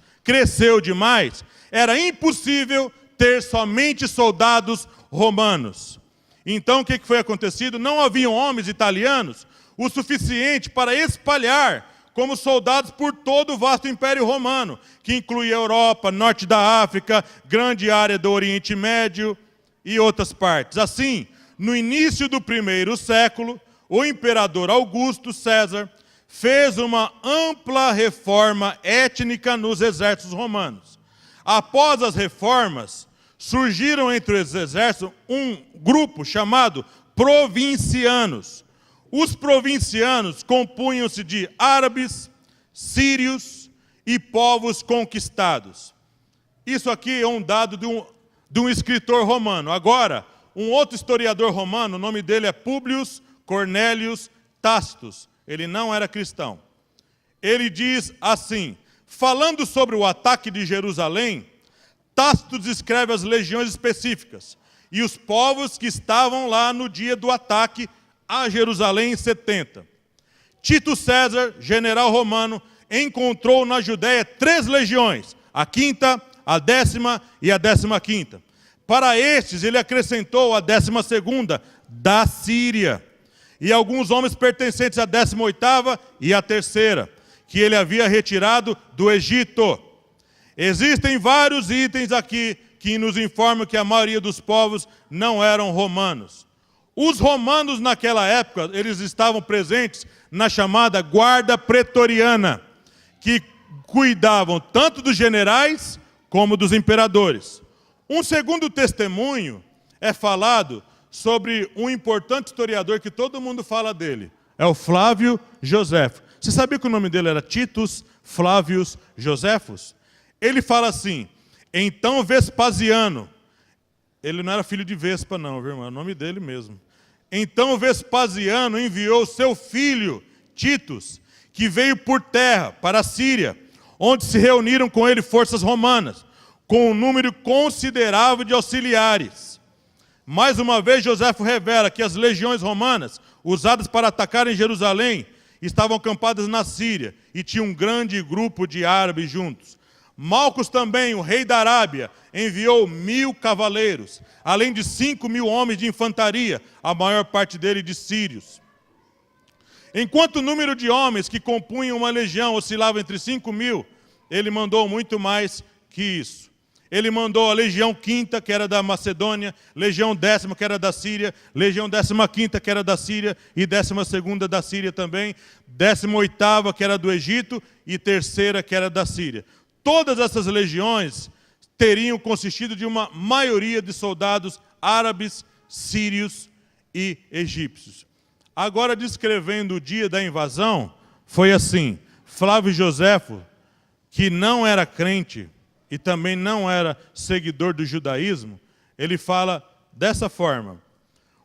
era impossível ter somente soldados romanos. Então o que foi acontecido? Não haviam homens italianos o suficiente para espalhar como soldados por todo o vasto Império Romano, que incluía a Europa, norte da África, grande área do Oriente Médio e outras partes. Assim, no início do primeiro século, o imperador Augusto César fez uma ampla reforma étnica nos exércitos romanos. Após as reformas, surgiram entre os exércitos um grupo chamado provincianos. Os provincianos compunham-se de árabes, sírios e povos conquistados. Isso aqui é um dado de um escritor romano. Agora, um outro historiador romano, o nome dele é Publio Cornelius Tácito. Ele não era cristão. Ele diz assim, falando sobre o ataque de Jerusalém, Tácito descreve as legiões específicas e os povos que estavam lá no dia do ataque a Jerusalém em 70. Tito César, general romano, encontrou na Judéia 3 legiões, a 5ª, a 10ª e a 15ª. Para estes, ele acrescentou a 12ª da Síria, e alguns homens pertencentes à 18ª e à 3ª, que ele havia retirado do Egito. Existem vários itens aqui que nos informam que a maioria dos povos não eram romanos. Os romanos naquela época, eles estavam presentes na chamada guarda pretoriana, que cuidavam tanto dos generais como dos imperadores. Um segundo testemunho é falado sobre um importante historiador que todo mundo fala dele. É o Flávio Joséfo. Você sabia que o nome dele era Titus Flavius Joséfus? Ele fala assim, então Vespasiano, ele não era filho de Vespa não, viu, irmão? É o nome dele mesmo. Então Vespasiano enviou seu filho, Titus, que veio por terra para a Síria, onde se reuniram com ele forças romanas, com um número considerável de auxiliares. Mais uma vez, Joséfo revela que as legiões romanas, usadas para atacar em Jerusalém, estavam acampadas na Síria e tinha um grande grupo de árabes juntos. Malcos também, o rei da Arábia, enviou 1000 cavaleiros, além de 5.000 homens de infantaria, a maior parte dele de sírios. Enquanto o número de homens que compunham uma legião oscilava entre 5.000, ele mandou muito mais que isso. Ele mandou a legião 5ª, que era da Macedônia, legião 10ª, que era da Síria, legião 15ª, que era da Síria, e 12ª da Síria também, 18ª, que era do Egito, e 3ª, que era da Síria. Todas essas legiões teriam consistido de uma maioria de soldados árabes, sírios e egípcios. Agora, descrevendo o dia da invasão, foi assim, Flávio Joséfo, que não era crente e também não era seguidor do judaísmo, ele fala dessa forma,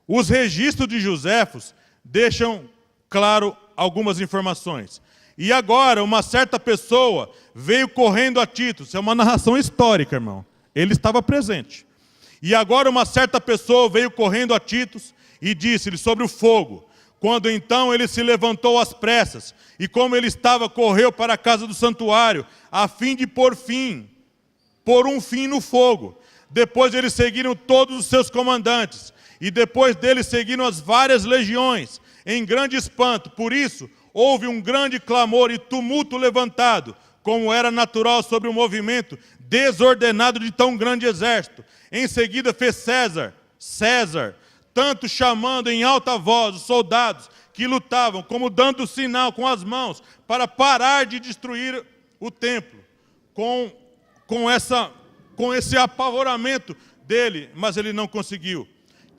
os registros de Joséfos deixam claro algumas informações. E agora, uma certa pessoa veio correndo a Tito. Isso é uma narração histórica, irmão. Ele estava presente. E agora uma certa pessoa veio correndo a Tito e disse-lhe sobre o fogo. Quando então ele se levantou às pressas, e como ele estava, correu para a casa do santuário, a fim de pôr um fim no fogo. Depois eles seguiram todos os seus comandantes, e depois deles seguiram as várias legiões, em grande espanto. Por isso, houve um grande clamor e tumulto levantado, como era natural sobre o movimento desordenado de tão grande exército. Em seguida fez César, tanto chamando em alta voz os soldados que lutavam, como dando sinal com as mãos para parar de destruir o templo, com esse apavoramento dele, mas ele não conseguiu.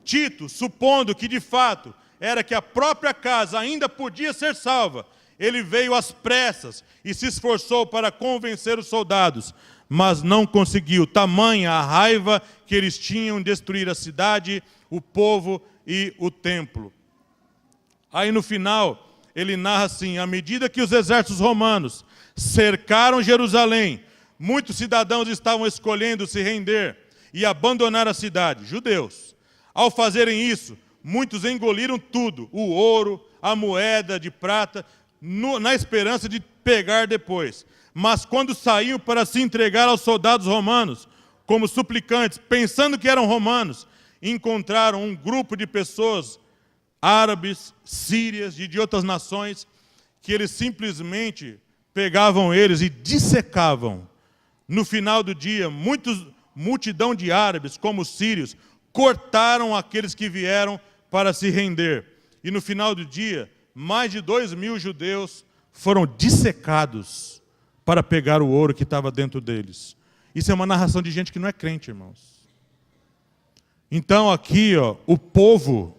Tito, supondo que de fato era que a própria casa ainda podia ser salva, ele veio às pressas e se esforçou para convencer os soldados, mas não conseguiu, tamanha a raiva que eles tinham de destruir a cidade, o povo e o templo. Aí no final, ele narra assim: à medida que os exércitos romanos cercaram Jerusalém, muitos cidadãos estavam escolhendo se render e abandonar a cidade, judeus. Ao fazerem isso, muitos engoliram tudo, o ouro, a moeda de prata, na esperança de pegar depois. Mas quando saíam para se entregar aos soldados romanos, como suplicantes, pensando que eram romanos, encontraram um grupo de pessoas, árabes, sírias e de outras nações, que eles simplesmente pegavam eles e dissecavam. No final do dia, multidão de árabes, como os sírios, cortaram aqueles que vieram para se render. E no final do dia, mais de 2.000 judeus foram dissecados para pegar o ouro que estava dentro deles. Isso é uma narração de gente que não é crente, irmãos. Então aqui, ó, o povo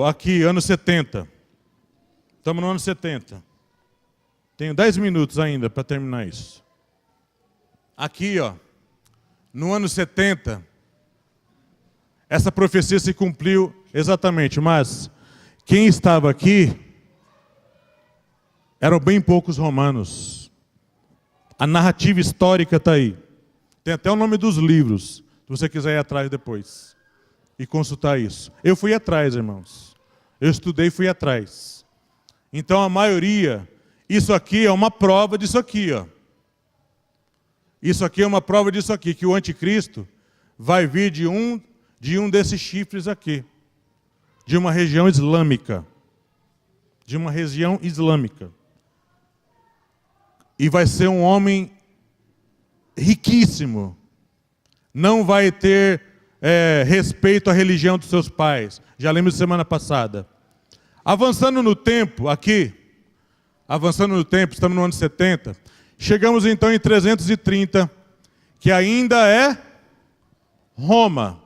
aqui, anos 70. Estamos no ano 70. Tenho 10 minutos ainda para terminar isso. Aqui, ó, no ano 70, essa profecia se cumpriu exatamente, mas quem estava aqui eram bem poucos romanos. A narrativa histórica está aí. Tem até o nome dos livros, se você quiser ir atrás depois e consultar isso. Eu fui atrás, irmãos. Eu estudei e fui atrás. Então a maioria, isso aqui é uma prova disso aqui, ó. Isso aqui é uma prova disso aqui, que o anticristo vai vir de um desses chifres aqui, de uma região islâmica. De uma região islâmica. E vai ser um homem riquíssimo. Não vai ter respeito à religião dos seus pais. Já lembro de semana passada. Avançando no tempo, aqui, estamos no ano 70, chegamos então em 330, que ainda é Roma.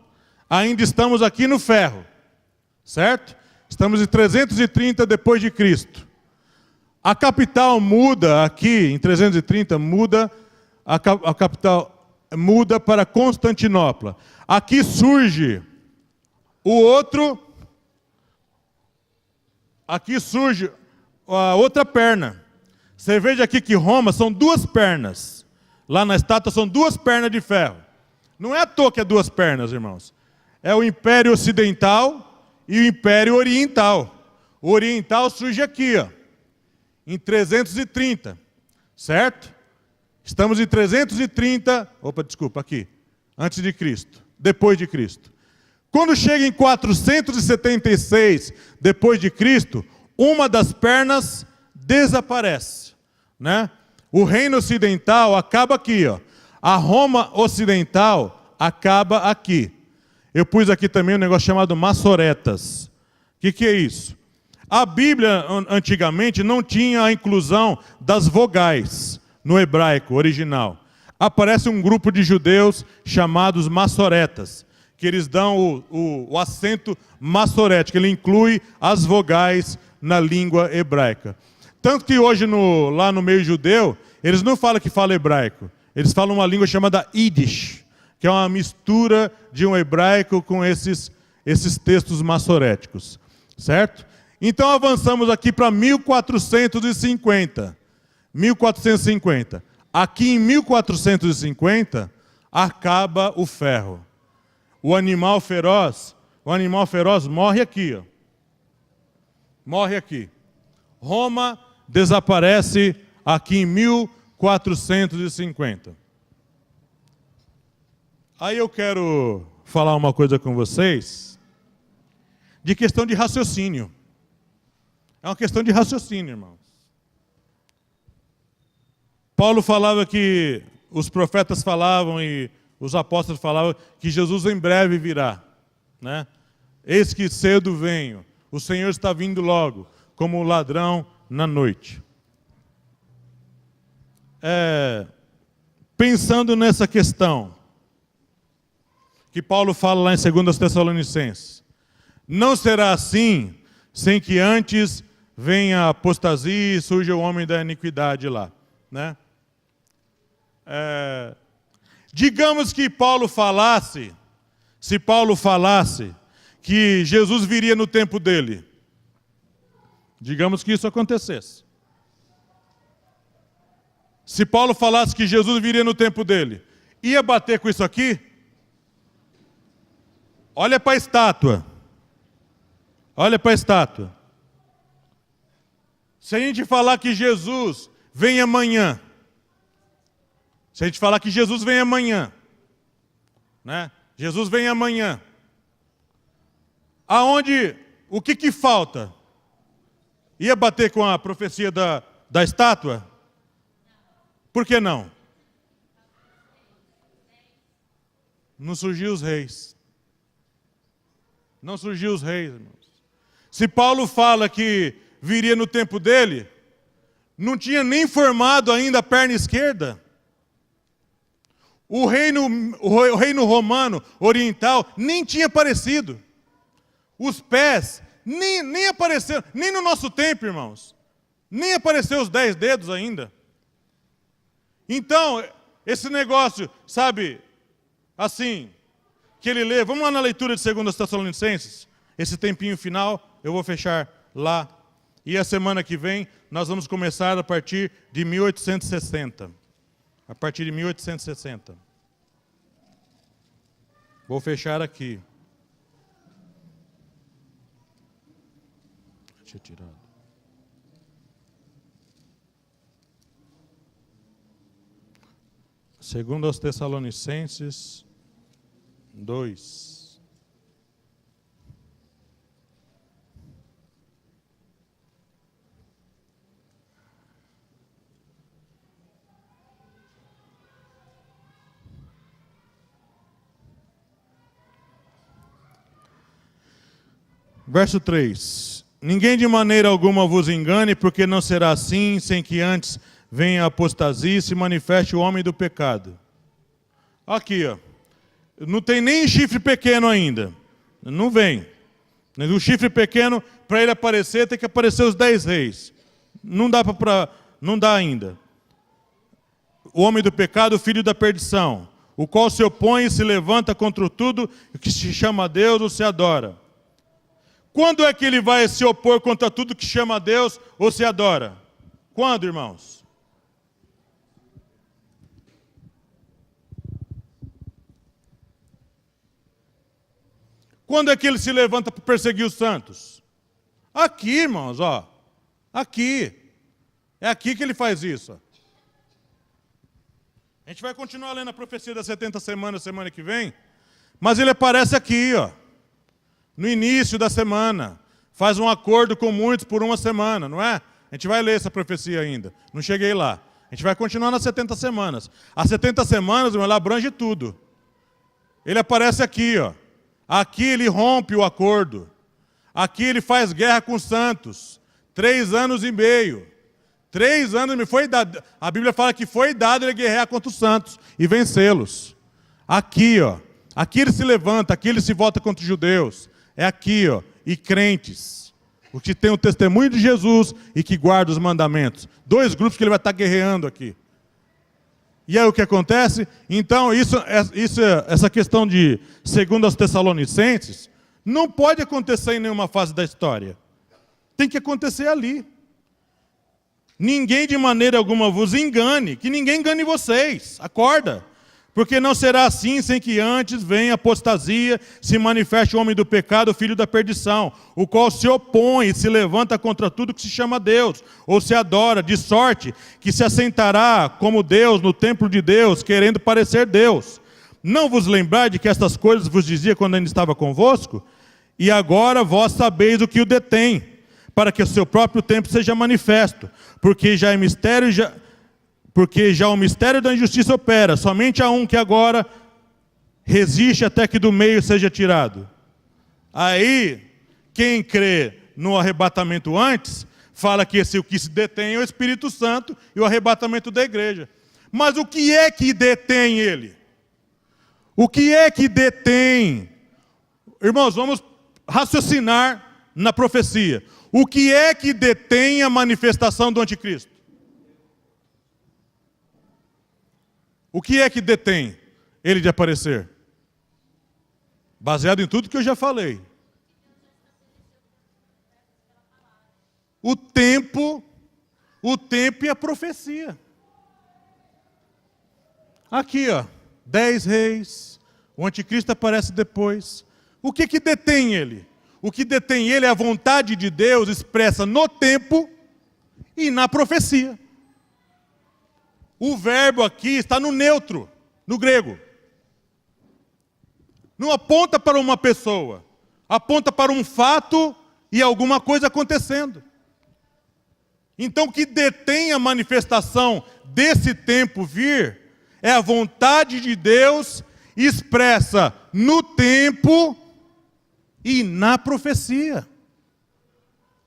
Ainda estamos aqui no ferro, certo? Estamos em 330 depois de Cristo. A capital muda aqui, em 330, a capital muda para Constantinopla. Aqui surge aqui surge a outra perna. Você veja aqui que Roma são duas pernas. Lá na estátua são duas pernas de ferro. Não é à toa que é duas pernas, irmãos. É o Império Ocidental e o Império Oriental. O Oriental surge aqui, ó, em 330, certo? Estamos em 330, aqui, antes de Cristo, depois de Cristo. Quando chega em 476 depois de Cristo, uma das pernas desaparece, né? O reino ocidental acaba aqui, ó. A Roma ocidental acaba aqui. Eu pus aqui também um negócio chamado Massoretas. O que é isso? A Bíblia, antigamente, não tinha a inclusão das vogais no hebraico original. Aparece um grupo de judeus chamados Massoretas, que eles dão o acento massorético, ele inclui as vogais na língua hebraica. Tanto que hoje, lá no meio judeu, eles não falam que fala hebraico, eles falam uma língua chamada Yiddish, que é uma mistura de um hebraico com esses textos massoréticos, certo? Então avançamos aqui para 1450. 1450. Aqui em 1450 acaba o ferro. O animal feroz morre aqui, ó. Morre aqui. Roma desaparece aqui em 1450. Aí eu quero falar uma coisa com vocês de questão de raciocínio. É uma questão de raciocínio, irmãos. Paulo falava que os profetas falavam e os apóstolos falavam que Jesus em breve virá, né? Eis que cedo venho, o Senhor está vindo logo, como um ladrão na noite. Pensando nessa questão que Paulo fala lá em 2 Tessalonicenses, não será assim sem que antes venha a apostasia e surja o homem da iniquidade lá, né? Digamos que Paulo falasse, se Paulo falasse que Jesus viria no tempo dele, digamos que isso acontecesse. Se Paulo falasse que Jesus viria no tempo dele, ia bater com isso aqui? Olha para a estátua. Olha para a estátua. Se a gente falar que Jesus vem amanhã, se a gente falar que Jesus vem amanhã, né? Jesus vem amanhã. O que falta? Ia bater com a profecia da estátua? Por que não? Não surgiu os reis. Não surgiu os reis, irmãos. Se Paulo fala que viria no tempo dele, não tinha nem formado ainda a perna esquerda. O reino romano, oriental, nem tinha aparecido. Os pés nem apareceram, nem no nosso tempo, irmãos. Nem apareceu os 10 dedos ainda. Então, esse negócio, sabe, assim, que ele lê, vamos lá na leitura de 2 Tessalonicenses, esse tempinho final, eu vou fechar lá. E a semana que vem, nós vamos começar a partir de 1860. A partir de 1860. Vou fechar aqui. Deixa eu tirar. Segundo aos Tessalonicenses 2. Verso 3. Ninguém de maneira alguma vos engane, porque não será assim, sem que antes venha a apostasia e se manifeste o homem do pecado. Aqui, ó. Não tem nem chifre pequeno ainda. Não vem. O chifre pequeno, para ele aparecer, tem que aparecer os 10 reis. Não dá ainda. O homem do pecado, o filho da perdição, o qual se opõe e se levanta contra tudo que se chama Deus ou se adora. Quando é que ele vai se opor contra tudo que chama Deus ou se adora? Quando, irmãos? Quando é que ele se levanta para perseguir os santos? Aqui, irmãos, ó. Aqui. É aqui que ele faz isso. Ó. A gente vai continuar lendo a profecia das 70 semanas, semana que vem, mas ele aparece aqui, ó. No início da semana, faz um acordo com muitos por uma semana, não é? A gente vai ler essa profecia ainda, não cheguei lá. A gente vai continuar nas 70 semanas. As 70 semanas, ela abrange tudo. Ele aparece aqui, ó. Aqui ele rompe o acordo. Aqui ele faz guerra com os santos. 3 anos e meio. 3 anos me foi dado. A Bíblia fala que foi dado ele guerrear contra os santos e vencê-los. Aqui, ó. Aqui ele se levanta, aqui ele se volta contra os judeus. É aqui, ó, e crentes, os que têm o testemunho de Jesus e que guardam os mandamentos. 2 grupos que ele vai estar guerreando aqui. E aí o que acontece? Então, essa questão de 2 Tessalonicenses não pode acontecer em nenhuma fase da história. Tem que acontecer ali. Ninguém de maneira alguma vos engane, que ninguém engane vocês. Acorda. Porque não será assim sem que antes venha a apostasia, se manifeste o homem do pecado, o filho da perdição, o qual se opõe e se levanta contra tudo que se chama Deus, ou se adora, de sorte que se assentará como Deus no templo de Deus, querendo parecer Deus. Não vos lembrai de que estas coisas vos dizia quando ainda estava convosco? E agora vós sabeis o que o detém, para que o seu próprio tempo seja manifesto, porque já o mistério da injustiça opera, somente há um que agora resiste até que do meio seja tirado. Aí, quem crê no arrebatamento antes, fala que o que se detém é o Espírito Santo e o arrebatamento da igreja. Mas o que é que detém ele? O que é que detém? Irmãos, vamos raciocinar na profecia. O que é que detém a manifestação do anticristo? O que é que detém ele de aparecer? Baseado em tudo que eu já falei. O tempo e a profecia. Aqui, 10 reis, o anticristo aparece depois. O que detém ele? O que detém ele é a vontade de Deus expressa no tempo e na profecia. O verbo aqui está no neutro, no grego. Não aponta para uma pessoa, aponta para um fato e alguma coisa acontecendo. Então, o que detém a manifestação desse tempo vir é a vontade de Deus expressa no tempo e na profecia.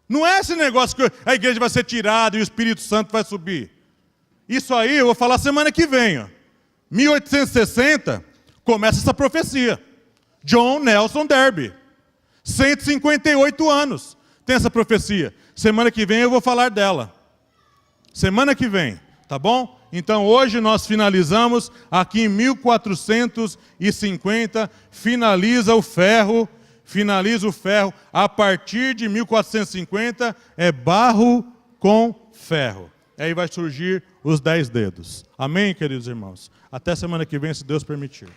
Não é esse negócio que a igreja vai ser tirada e o Espírito Santo vai subir. Isso aí eu vou falar semana que vem. 1860 começa essa profecia. John Nelson Darby. 158 anos tem essa profecia. Semana que vem eu vou falar dela. Semana que vem, tá bom? Então hoje nós finalizamos aqui em 1450, finaliza o ferro. A partir de 1450 é barro com ferro. Aí vai surgir os 10 dedos. Amém, queridos irmãos? Até semana que vem, se Deus permitir.